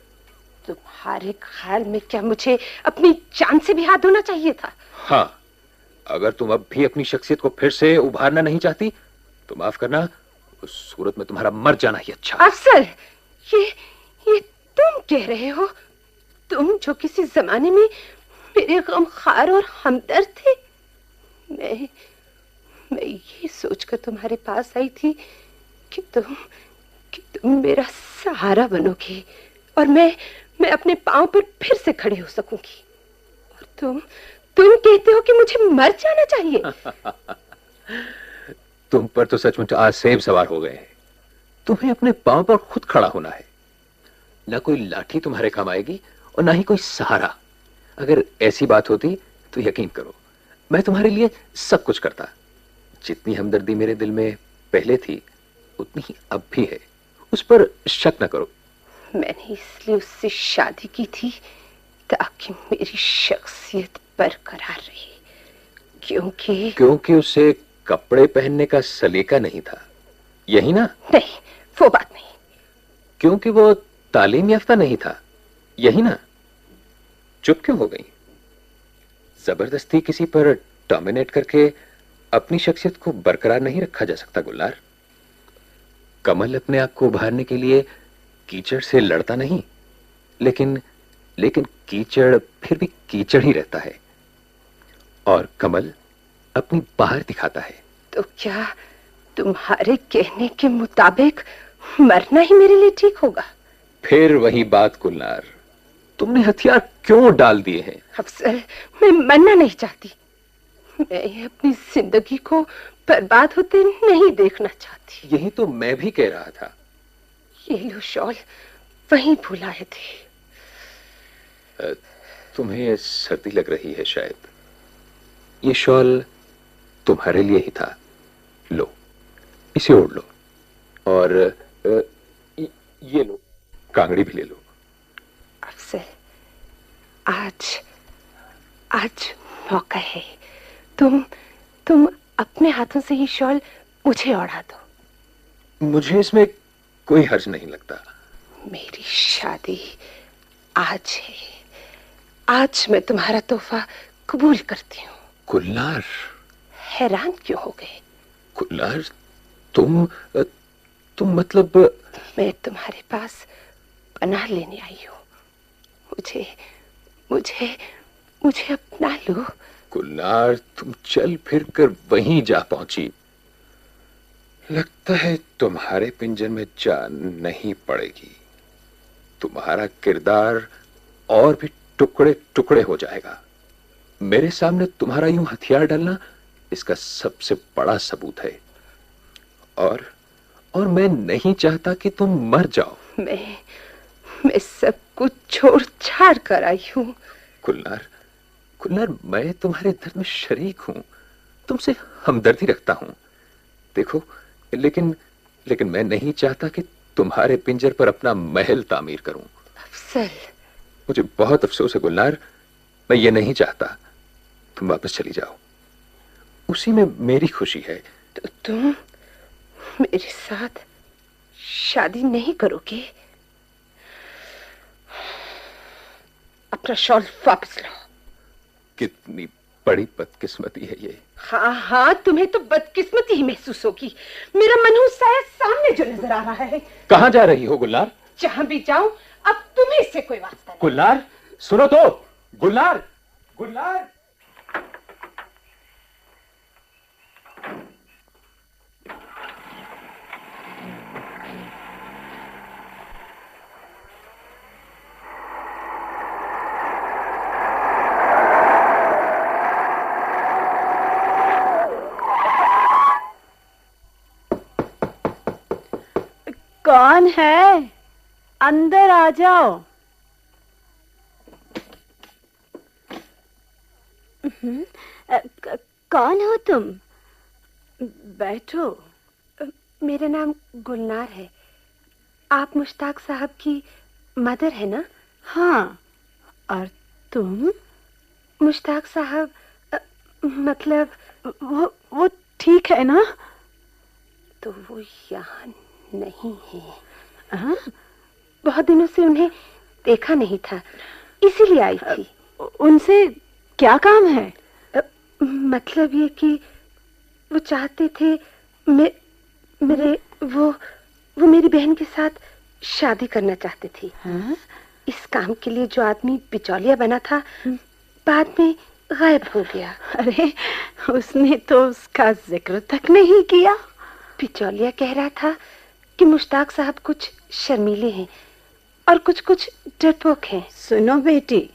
तुम्हारे ख्याल में क्या मुझे अपनी जान से भी हाथ धोना चाहिए था? हाँ, अगर तुम अब भी अपनी शख्सियत को फिर से उभारना नहीं चाहती तो माफ करना, उस सूरत में तुम्हारा मर जाना ही अच्छा। अफसर, ये तुम कह रहे हो? तुम जो किसी जमाने में मेरे गमखार और हमदर्द थे। मैं ये सोचकर तुम्हारे पास आई थी कि तुम मेरा सहारा बनोगे और मैं अपने पांव पर फिर से खड़े हो सकूंगी। और तुम कहते हो कि मुझे मर जाना चाहिए। तुम पर तो सचमुच आज सेब सवार हो गए हैं। तुम्हें अपने पांव पर खुद खड़ा होना है। ना कोई लाठी तुम्हारे काम आएगी और ना ही कोई सहारा। अगर ऐसी बात होती तो यकीन करो, मैं तुम्हारे लिए सब कुछ करता। जितनी हमदर्दी मेरे दिल में पहले थी, उतनी ही अब भी है। उस पर शक न करो। मैंने इसलिए उससे शादी की थी ताकि मेरी शख्सियत बरकरार रहे। क्योंकि उसे कपड़े पहनने का सलीका नहीं था, यही ना? नहीं, वो बात नहीं। क्योंकि वो तालीम याफ्ता नहीं था, यही ना? चुप क्यों हो गई? जबरदस्ती किसी पर डोमिनेट करके अपनी शख्सियत को बरकरार नहीं रखा जा सकता गुलनार। कमल अपने आप को उभारने के लिए कीचड़ से लड़ता नहीं, लेकिन कीचड़ फिर भी कीचड़ ही रहता है और कमल अपनी बाहर दिखाता है। तो क्या तुम्हारे कहने के मुताबिक मरना ही मेरे लिए ठीक होगा? फिर वही बात गुलनार, तुमने हथियार क्यों डाल दिए हैं? अफसर, मैं मरना नहीं चाहती। मैं अपनी जिंदगी को बर्बाद होते नहीं देखना चाहती। यही तो मैं भी कह रहा था। ये लो शॉल, वहीं भुलाए थे। तुम्हें सर्दी लग रही है शायद। ये शॉल तुम्हारे लिए ही था। लो, इसे ओढ़ लो और ये लो, कांगड़ी भी ले लो। अफसर, आज मौका है। तुम अपने हाथों से ये शॉल मुझे ओढ़ा दो। मुझे इसमें कोई हर्ज नहीं लगता। मेरी शादी आज है। आज मैं तुम्हारा तोहफा कबूल करती हूँ। गुलनार, हैरान क्यों हो गए? गुलनार, तुम मतलब? मैं तुम्हारे पास पनाह लेने आई हूँ। मुझे अपना लो। गुलनार, तुम चल फिर कर वहीं जा पहुंची। लगता है तुम्हारे पिंजर में जान नहीं पड़ेगी। तुम्हारा किरदार और भी टुकड़े टुकड़े हो जाएगा। मेरे सामने तुम्हारा यूं हथियार डालना इसका सबसे बड़ा सबूत है। और मैं नहीं चाहता कि तुम मर जाओ। मैं सब कुछ छोड़ छाड़ कर आई हूँ। गुलनार, मैं तुम्हारे दर्द में शरीक हूं, तुमसे हमदर्दी रखता हूं। देखो, लेकिन मैं नहीं चाहता कि तुम्हारे पिंजर पर अपना महल तामीर करूं। अफसल, मुझे बहुत अफसोस है गुलनार, मैं ये नहीं चाहता। तुम वापस चली जाओ, उसी में मेरी खुशी है। तो तुम मेरे साथ शादी नहीं करोगे? अपना शॉल वापस लो। कितनी बड़ी बदकिस्मती है ये। हाँ, तुम्हें तो बदकिस्मती ही महसूस होगी। मेरा मनहूस शायद सामने जो नजर आ रहा है। कहां जा रही हो गुलनार? जहां भी जाऊं, अब तुम्हें इससे कोई वास्ता नहीं। गुलनार, सुनो तो। गुलनार, कौन है? अंदर आ जाओ। कौन हो तुम? बैठो। मेरा नाम गुलनार है। आप मुश्ताक साहब की मदर है ना? हाँ। और तुम? मुश्ताक साहब, मतलब वो ठीक है ना? तो वो यहाँ नहीं है। हाँ? बहुत दिनों से उन्हें देखा नहीं था, इसीलिए आई थी। उनसे क्या काम है? मतलब ये कि वो चाहते थे वो मेरी बहन के साथ शादी करना चाहते थे। हाँ? इस काम के लिए जो आदमी बिचौलिया बना था बाद में गायब हो गया। अरे उसने तो उसका जिक्र तक नहीं किया। बिचौलिया कह रहा था कि मुश्ताक साहब कुछ शर्मीले हैं और कुछ डरपोक हैं। सुनो बेटी,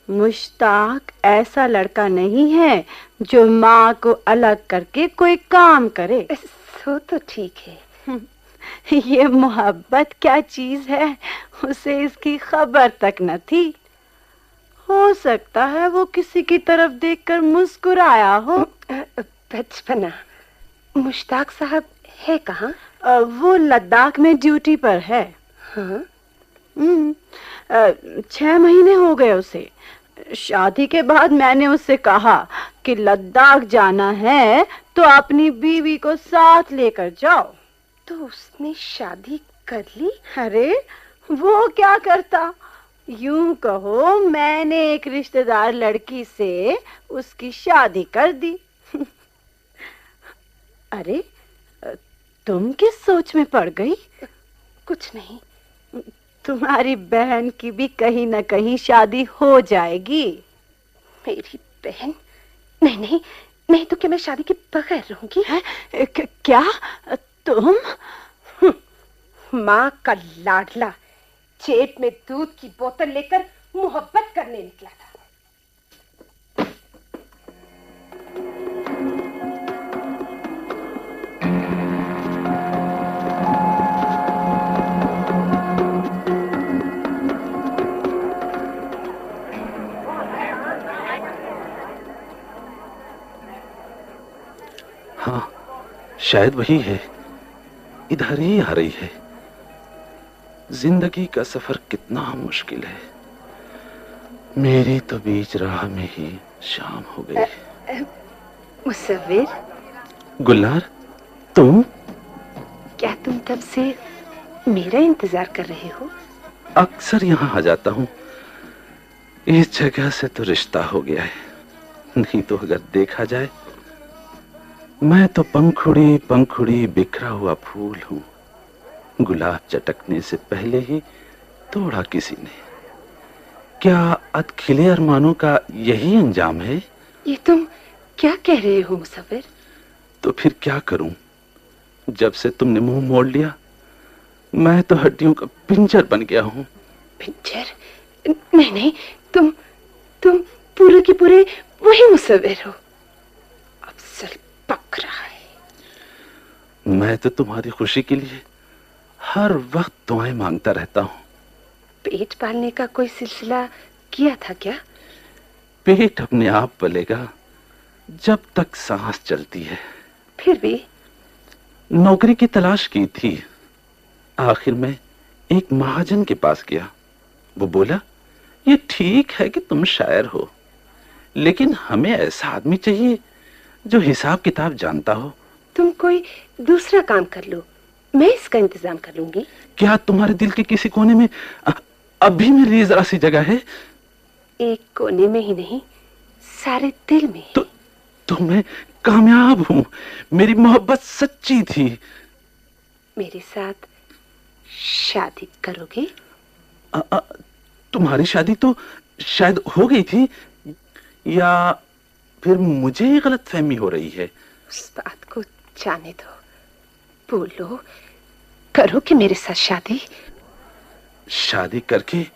मुश्ताक ऐसा लड़का नहीं है जो माँ को अलग करके कोई काम करे। सो तो ठीक है। ये मोहब्बत क्या चीज है उसे इसकी खबर तक न थी। हो सकता है वो किसी की तरफ देखकर मुस्कुराया हो। बचपना। मुश्ताक साहब है कहाँ? वो लद्दाख में ड्यूटी पर है। हाँ? 6 महीने हो गए उसे। शादी के बाद मैंने उससे कहा कि लद्दाख जाना है तो अपनी बीवी को साथ लेकर जाओ। तो उसने शादी कर ली? अरे वो क्या करता, यूं कहो मैंने एक रिश्तेदार लड़की से उसकी शादी कर दी। अरे तुम किस सोच में पड़ गई? कुछ नहीं। तुम्हारी बहन की भी कहीं न कहीं शादी हो जाएगी। मेरी बहन? नहीं नहीं नहीं, तो क्या मैं शादी के बगैर रहूंगी? क्या तुम? माँ का लाडला जेब में दूध की बोतल लेकर मोहब्बत करने निकला था। हाँ, शायद वही है, इधर ही आ रही है। जिंदगी का सफर कितना मुश्किल है। मेरी तो बीच राह में ही शाम हो गई। मुसव्विर। गुलनार, तुम? क्या तुम तब से मेरा इंतजार कर रहे हो? अक्सर यहाँ आ जाता हूँ। इस जगह से तो रिश्ता हो गया है, नहीं तो अगर देखा जाए मैं तो पंखुड़ी पंखुड़ी बिखरा हुआ फूल हूँ। गुलाब चटकने से पहले ही तोड़ा किसी ने। क्या अधखिले अरमानों का यही अंजाम है? ये तुम क्या कह रहे हो मुसव्विर? तो फिर क्या करूं? जब से तुमने मुंह मोड़ लिया मैं तो हड्डियों का पिंजर बन गया हूँ। पिंजर? नहीं नहीं, तुम पूरे के पूरे वही मुसव्विर हो। अफसल पक रहा है। मैं तो तुम्हारी खुशी के लिए हर वक्त दुआएं मांगता रहता हूँ। पेट पालने का कोई सिलसिला किया था क्या? पेट अपने आप पलेगा जब तक सांस चलती है। फिर भी नौकरी की तलाश की थी। आखिर में एक महाजन के पास गया। वो बोला, ये ठीक है कि तुम शायर हो, लेकिन हमें ऐसा आदमी चाहिए जो हिसाब किताब जानता हो। तुम कोई दूसरा काम कर लो, मैं इसका इंतजाम कर लूंगी। क्या तुम्हारे दिल के किसी कोने में अभी मेरे लिए जरा सी जगह है? एक कोने में ही नहीं, सारे दिल में। तो मैं कामयाब हूँ। मेरी मोहब्बत सच्ची थी। मेरे साथ शादी करोगे? तुम्हारी शादी तो शायद हो गई थी, या फिर मुझे ही गलतफहमी हो रही है? उस बात को जाने दो। बोलो, करोगे मेरे साथ शादी? शादी करके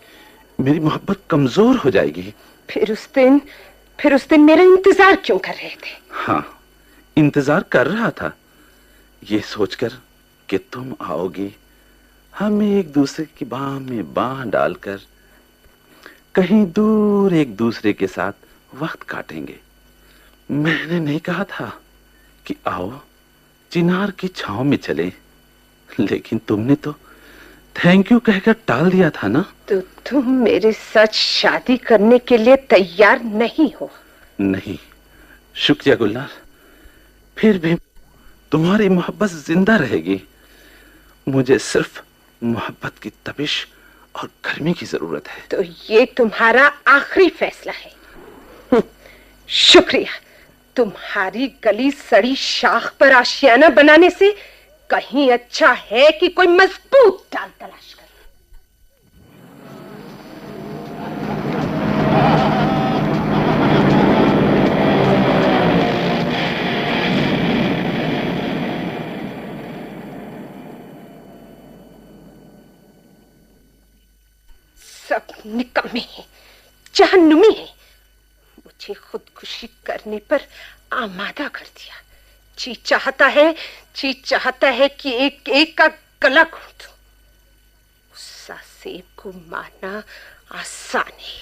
मेरी मोहब्बत कमजोर हो जाएगी। फिर उस दिन मेरा इंतजार क्यों कर रहे थे? हाँ, इंतजार कर रहा था, ये सोचकर कि तुम आओगी। हम एक दूसरे की बाह में बाह डालकर कहीं दूर एक दूसरे के साथ वक्त काटेंगे। मैंने नहीं कहा था कि आओ चिनार की छांव में चले, लेकिन तुमने तो थैंक यू कहकर टाल दिया था ना। तो तुम मेरे साथ शादी करने के लिए तैयार नहीं हो? नहीं, शुक्रिया गुलनार। फिर भी तुम्हारी मोहब्बत जिंदा रहेगी। मुझे सिर्फ मोहब्बत की तपिश और गर्मी की जरूरत है। तो ये तुम्हारा आखिरी फैसला है। शुक्रिया। तुम्हारी गली सड़ी शाख पर आशियाना बनाने से कहीं अच्छा है कि कोई मजबूत चाल तलाश कर। सब निकम्मे हैं, जहन्नुमी हैं। मुझे खुदकुशी करने पर आमादा कर दिया। जी चाहता है कि एक एक का गला घोंट दूं। उस आसेब को मारना आसान है,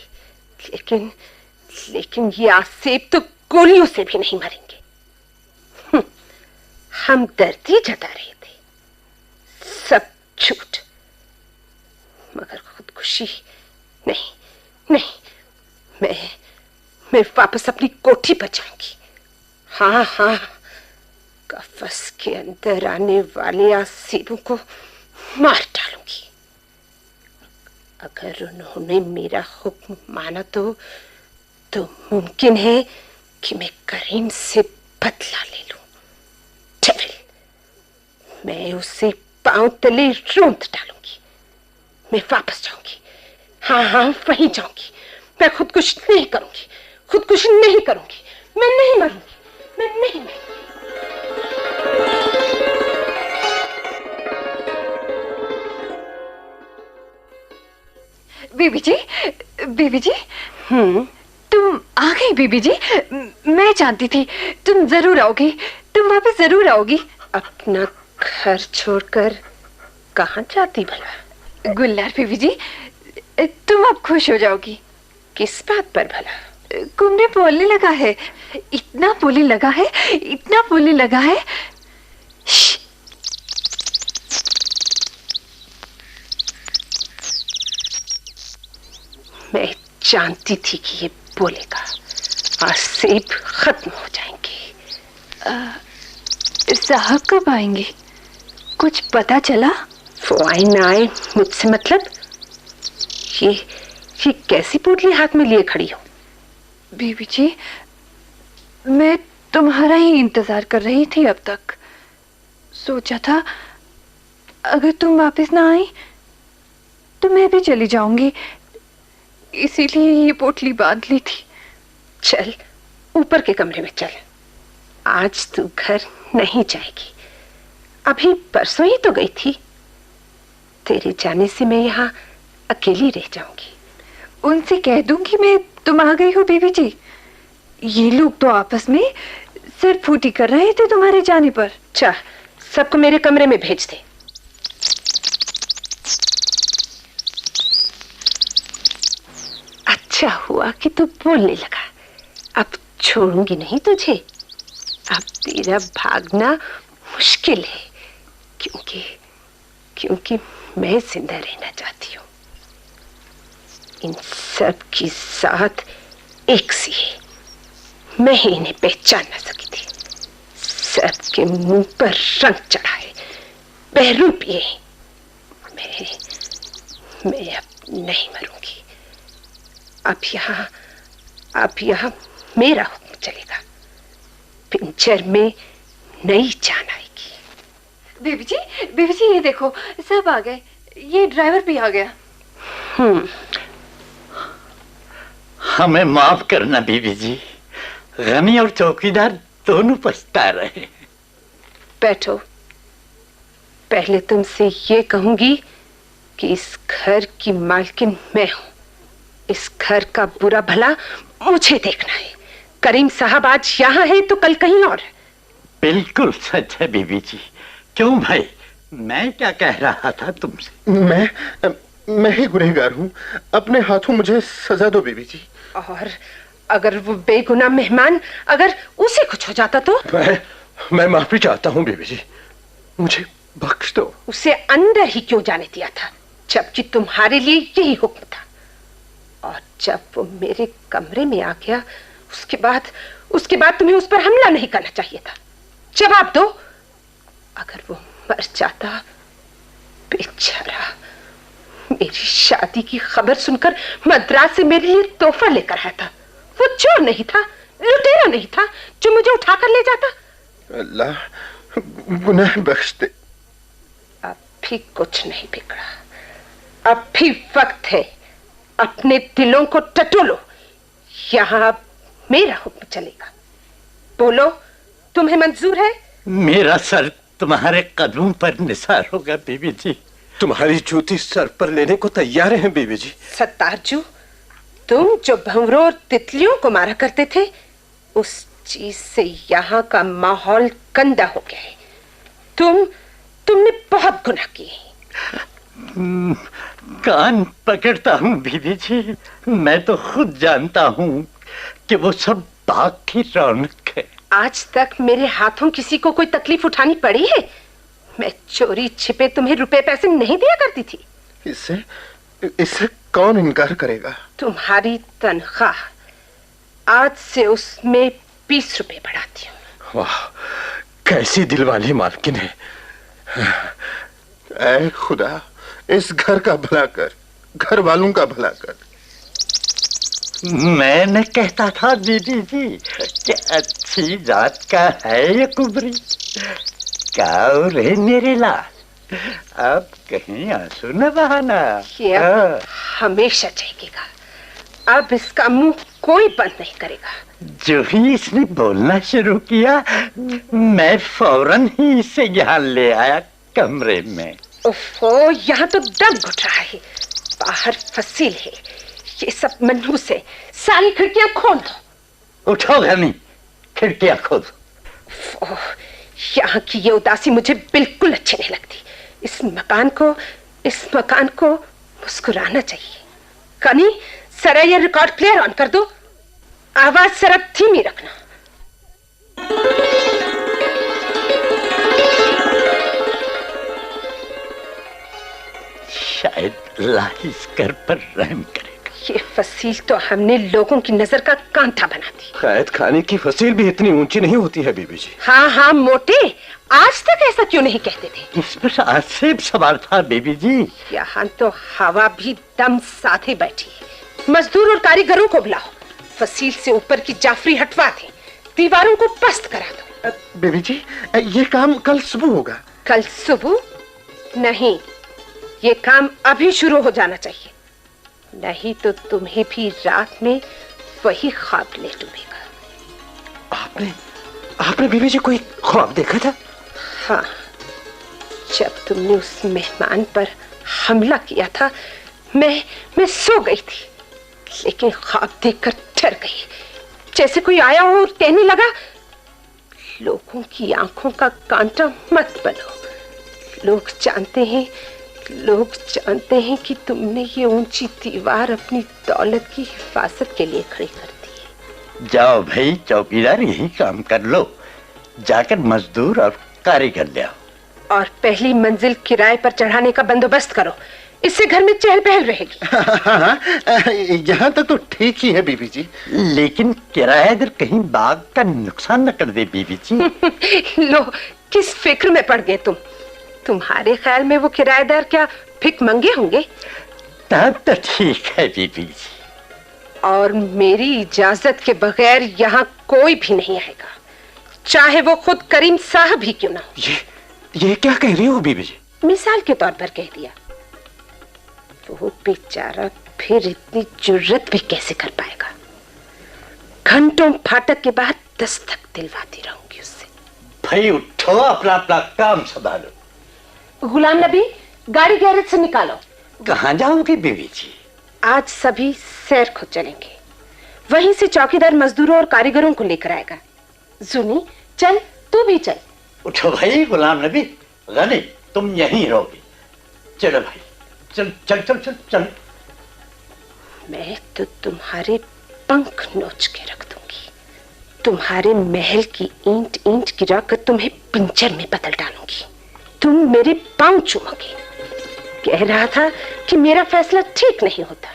लेकिन ये आसेब तो गोलियों से भी नहीं मरेंगे। हम दर्दी जता रहे थे, सब झूठ। मगर खुदकुशी नहीं, मैं वापस अपनी कोठी पर जाऊंगी। हाँ, कफस के अंदर आने वाले आसेबों को मार डालूंगी। अगर उन्होंने मेरा हुक्म माना तो मुमकिन है कि मैं करीम से बदला ले लूं। डेविल, मैं उसे पांव तले रोंद डालूंगी। मैं वापस जाऊंगी। हाँ, वहीं जाऊंगी। मैं खुदकुशी नहीं करूंगी। मैं नहीं मरूंगी। बीबी जी, तुम आ गई बीबी जी। मैं जानती थी तुम जरूर आओगी, तुम वापस जरूर आओगी। अपना घर छोड़कर कहाँ जाती भला? गुलनार बीबी जी, तुम अब खुश हो जाओगी। किस बात पर भला? कुमरे बोलने लगा है, इतना बोलने लगा है। मैं जानती थी कि ये बोलेगा। आसेब खत्म हो जाएंगे। साहब कब आएंगे? कुछ पता चला? वो आए ना आए मुझसे मतलब? ये कैसी पोटली हाथ में लिए खड़ी हो? बीबी जी, मैं तुम्हारा ही इंतजार कर रही थी अब तक। सोचा था अगर तुम वापस ना आई तो मैं भी चली जाऊंगी, इसीलिए ये पोटली बांध ली थी। चल ऊपर के कमरे में चल। आज तू घर नहीं जाएगी। अभी परसों ही तो गई थी। तेरे जाने से मैं यहाँ अकेली रह जाऊंगी। उनसे कह दूंगी मैं तुम आ गई हो बीबी जी। ये लोग तो आपस में सिर फूटी कर रहे थे तुम्हारे जाने पर। चाह सबको मेरे कमरे में भेज दे। अच्छा हुआ कि तू बोलने लगा। अब छोड़ूंगी नहीं तुझे। अब तेरा भागना मुश्किल है, क्योंकि मैं जिंदा रहना चाहती हूँ। इन सब की साथ एक सी है। मैं ही इन्हें पहचान न सकी थी। सबके मुंह पर रंग चढ़ा है, बहरूपी है। मैं अब नहीं मरूंगी। अब यहाँ मेरा हुक्म चलेगा। पिंजर में नई जान आएगी। बीबी जी ये देखो, सब आ गए। ये ड्राइवर भी आ गया। हमें माफ करना बीबी जी, गनी और चौकीदार दोनों पछता रहे। बैठो। पहले तुमसे ये कहूंगी कि इस घर की मालकिन मैं हूं। इस घर का बुरा भला मुझे देखना है। करीम साहब आज यहाँ है तो कल कहीं और। बिल्कुल सच है बीबी जी। क्यों भाई, मैं क्या कह रहा था तुमसे? मैं ही गुनहगार हूँ। अपने हाथों मुझे सजा दो बीबी जी। और अगर वो बेगुनाह मेहमान, अगर उसे कुछ हो जाता तो? मैं माफी चाहता हूँ बीबी जी, मुझे बख्श दो। उसे अंदर ही क्यों जाने दिया था, जबकि तुम्हारे लिए यही हुक्म था? और जब वो मेरे कमरे में आ गया, उसके बाद तुम्हें उस पर हमला नहीं करना चाहिए था। जवाब दो। अगर वो मर जाता, बेचारा मेरी शादी की खबर सुनकर मद्रास से मेरे लिए तोहफा लेकर आया था। वो चोर नहीं था, लुटेरा नहीं था जो मुझे उठाकर ले जाता। अल्लाह गुनाह बख्श दे। भी कुछ नहीं बिगड़ा। अब भी वक्त है, अपने दिलों को टटोलो। यहाँ मेरा हुक्म चलेगा। बोलो, तुम्हें मंजूर है? मेरा सर तुम्हारे कदमों पर निसार होगा बीबी जी। तुम्हारी जूती सर पर लेने को तैयार हैं बीबी जी। सत्तारजू, तुम जो भंवरों और तितलियों को मारा करते थे, उस चीज से यहाँ का माहौल गंदा हो गया है। तुमने बहुत गुनाह किए। कान पकड़ता हूँ बीबी जी, मैं तो खुद जानता हूँ कि वो सब बाग की रौनक है। आज तक मेरे हाथों किसी को कोई तकलीफ उठानी पड़ी है? मैं चोरी छिपे तुम्हें रुपए पैसे नहीं दिया करती थी। इससे कौन इनकार करेगा? तुम्हारी तनख्वाह आज से उसमें 20 रुपए बढ़ाती हूँ। वाह, कैसी दिलवाली मालकिन है। ऐ खुदा, इस घर का भला कर, घर वालों का भला कर। मैंने कहता था बीबी जी कि अच्छी जात का है ये कुबरी। क्या रे मेरे लाल, अब कहीं आंसू न बहाना। ये अब हमेशा चेकेगा। अब इसका मुंह कोई बंद नहीं करेगा। जो ही इसने बोलना शुरू किया, मैं फौरन ही इसे यहाँ ले आया कमरे में। ओफो, यहाँ तो दम घुट रहा है। बाहर फसील है। ये सब मनहूस है। सारी खिड़कियां खोल दो। उठो घनी, खिड़कियां खोलो। यहाँ की ये उदासी मुझे बिल्कुल अच्छी नहीं लगती। इस मकान को मुस्कुराना चाहिए। कनी, जरा ये रिकॉर्ड प्लेयर ऑन कर दो। आवाज जरा धीमी रखना। शायद अल्लाह इस घर पर रहम करेगा। ये फसील तो हमने लोगों की नजर का कांटा बना दी। कैद खाने की फसील भी इतनी ऊंची नहीं होती है बीबी जी। हाँ मोटे, आज तक ऐसा क्यों नहीं कहते थे? इस पर आक्षेप सवाल था बीबी जी। यहाँ तो हवा भी दम साथे बैठी है। मजदूर और कारीगरों को बुलाओ। फसील से ऊपर की जाफरी हटवा दे। दीवारों को पस्त करा दो। बीबी जी, ये काम कल सुबह होगा। कल सुबह? नहीं, ये काम अभी शुरू हो जाना चाहिए, नहीं तो तुम्हें भी रात में वही ख्वाब ले डूबेगा। आपने बीबी जी कोई ख्वाब देखा था? हाँ, जब तुमने उस मेहमान पर हमला किया था, मैं सो गई थी, लेकिन ख्वाब देखकर डर गई। जैसे कोई आया हो और कहने लगा, लोगों की आंखों का कांटा मत बनो। लोग जानते हैं कि तुमने ये ऊंची दीवार अपनी दौलत की हिफाजत के लिए खड़ी कर दी है। जाओ भाई, चौकीदार यही काम कर लो। जाकर मजदूर और कारीगर ले आओ। और पहली मंजिल किराए पर चढ़ाने का बंदोबस्त करो। इससे घर में चहल पहल रहेगी। यहाँ तक तो ठीक ही है बीबी जी, लेकिन किराएदार कहीं बाग का नुकसान न कर दे बीबी जी। लो, किस फिक्र में पड़ गए तुम? तुम्हारे ख्याल में वो किराएदार क्या भिख मंगे होंगे? तब तो ठीक है बीबी जी। और मेरी इजाजत के बगैर यहाँ कोई भी नहीं आएगा, चाहे वो खुद करीम साहब ही क्यों ना हो। ये क्या कह रही हो बीबी जी? मिसाल के तौर पर कह दिया। वो बेचारा फिर इतनी जुर्रत भी कैसे कर पाएगा? घंटों फाटक के बाद दस्तक दिलवाती रहूंगी उससे। भाई उठो, अपना काम संभालो। गुलाम नबी, गाड़ी गैरेज से निकालो। कहाँ जाओगे बीबी जी? आज सभी सैर खुद चलेंगे। वहीं से चौकीदार मजदूरों और कारीगरों को लेकर आएगा। जुनी, चल, तू भी चल। उठो भाई। गुलाम नबी, गनी, तुम यहीं रहोगे। चलो भाई, चल चल चल चल चल। मैं तो तुम्हारे पंख नोच के रख दूंगी। तुम्हारे महल की ईंट ईंट गिराकर तुम्हें पिंजर में बदल डालूंगी। तुम मेरे पांव चूमोगे। कह रहा था कि मेरा फैसला ठीक नहीं होता।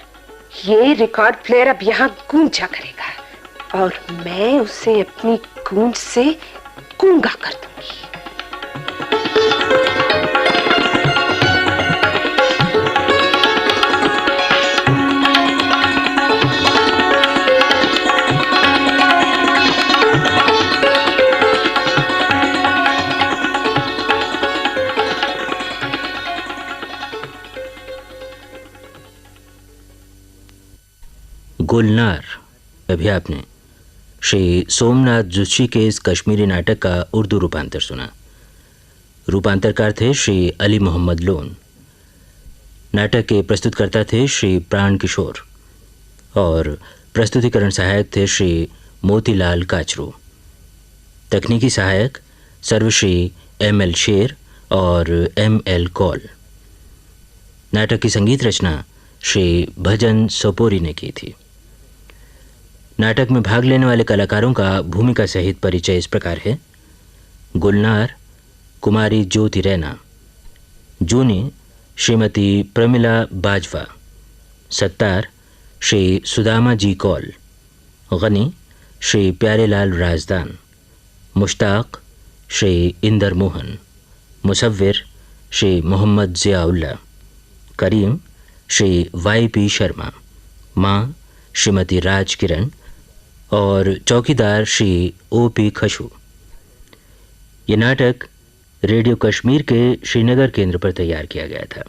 ये रिकॉर्ड प्लेयर अब यहाँ गूंजा करेगा और मैं उसे अपनी गूंज से गूंगा कर दूंगी। गुलनार। अभी आपने श्री सोमनाथ जोशी के इस कश्मीरी नाटक का उर्दू रूपांतर सुना। रूपांतरकार थे श्री अली मोहम्मद लोन। नाटक के प्रस्तुतकर्ता थे श्री प्राण किशोर और प्रस्तुतिकरण सहायक थे श्री मोतीलाल काचरू। तकनीकी सहायक सर्वश्री M.L. शेर और M.L. कौल। नाटक की संगीत रचना श्री भजन सोपोरी ने की थी। नाटक में भाग लेने वाले कलाकारों का भूमिका सहित परिचय इस प्रकार है। गुलनार कुमारी ज्योति रैना, जूनी श्रीमती प्रमिला बाजवा, सत्तार श्री सुदामा जी कौल, गनी श्री प्यारेलाल राजदान, मुश्ताक श्री इंदर मोहन, मुसव्विर श्री मोहम्मद ज़ियाउल्लाह, करीम श्री Y.P. शर्मा, माँ श्रीमती राज किरण और चौकीदार श्री O.P. खशु। ये नाटक रेडियो कश्मीर के श्रीनगर केंद्र पर तैयार किया गया था।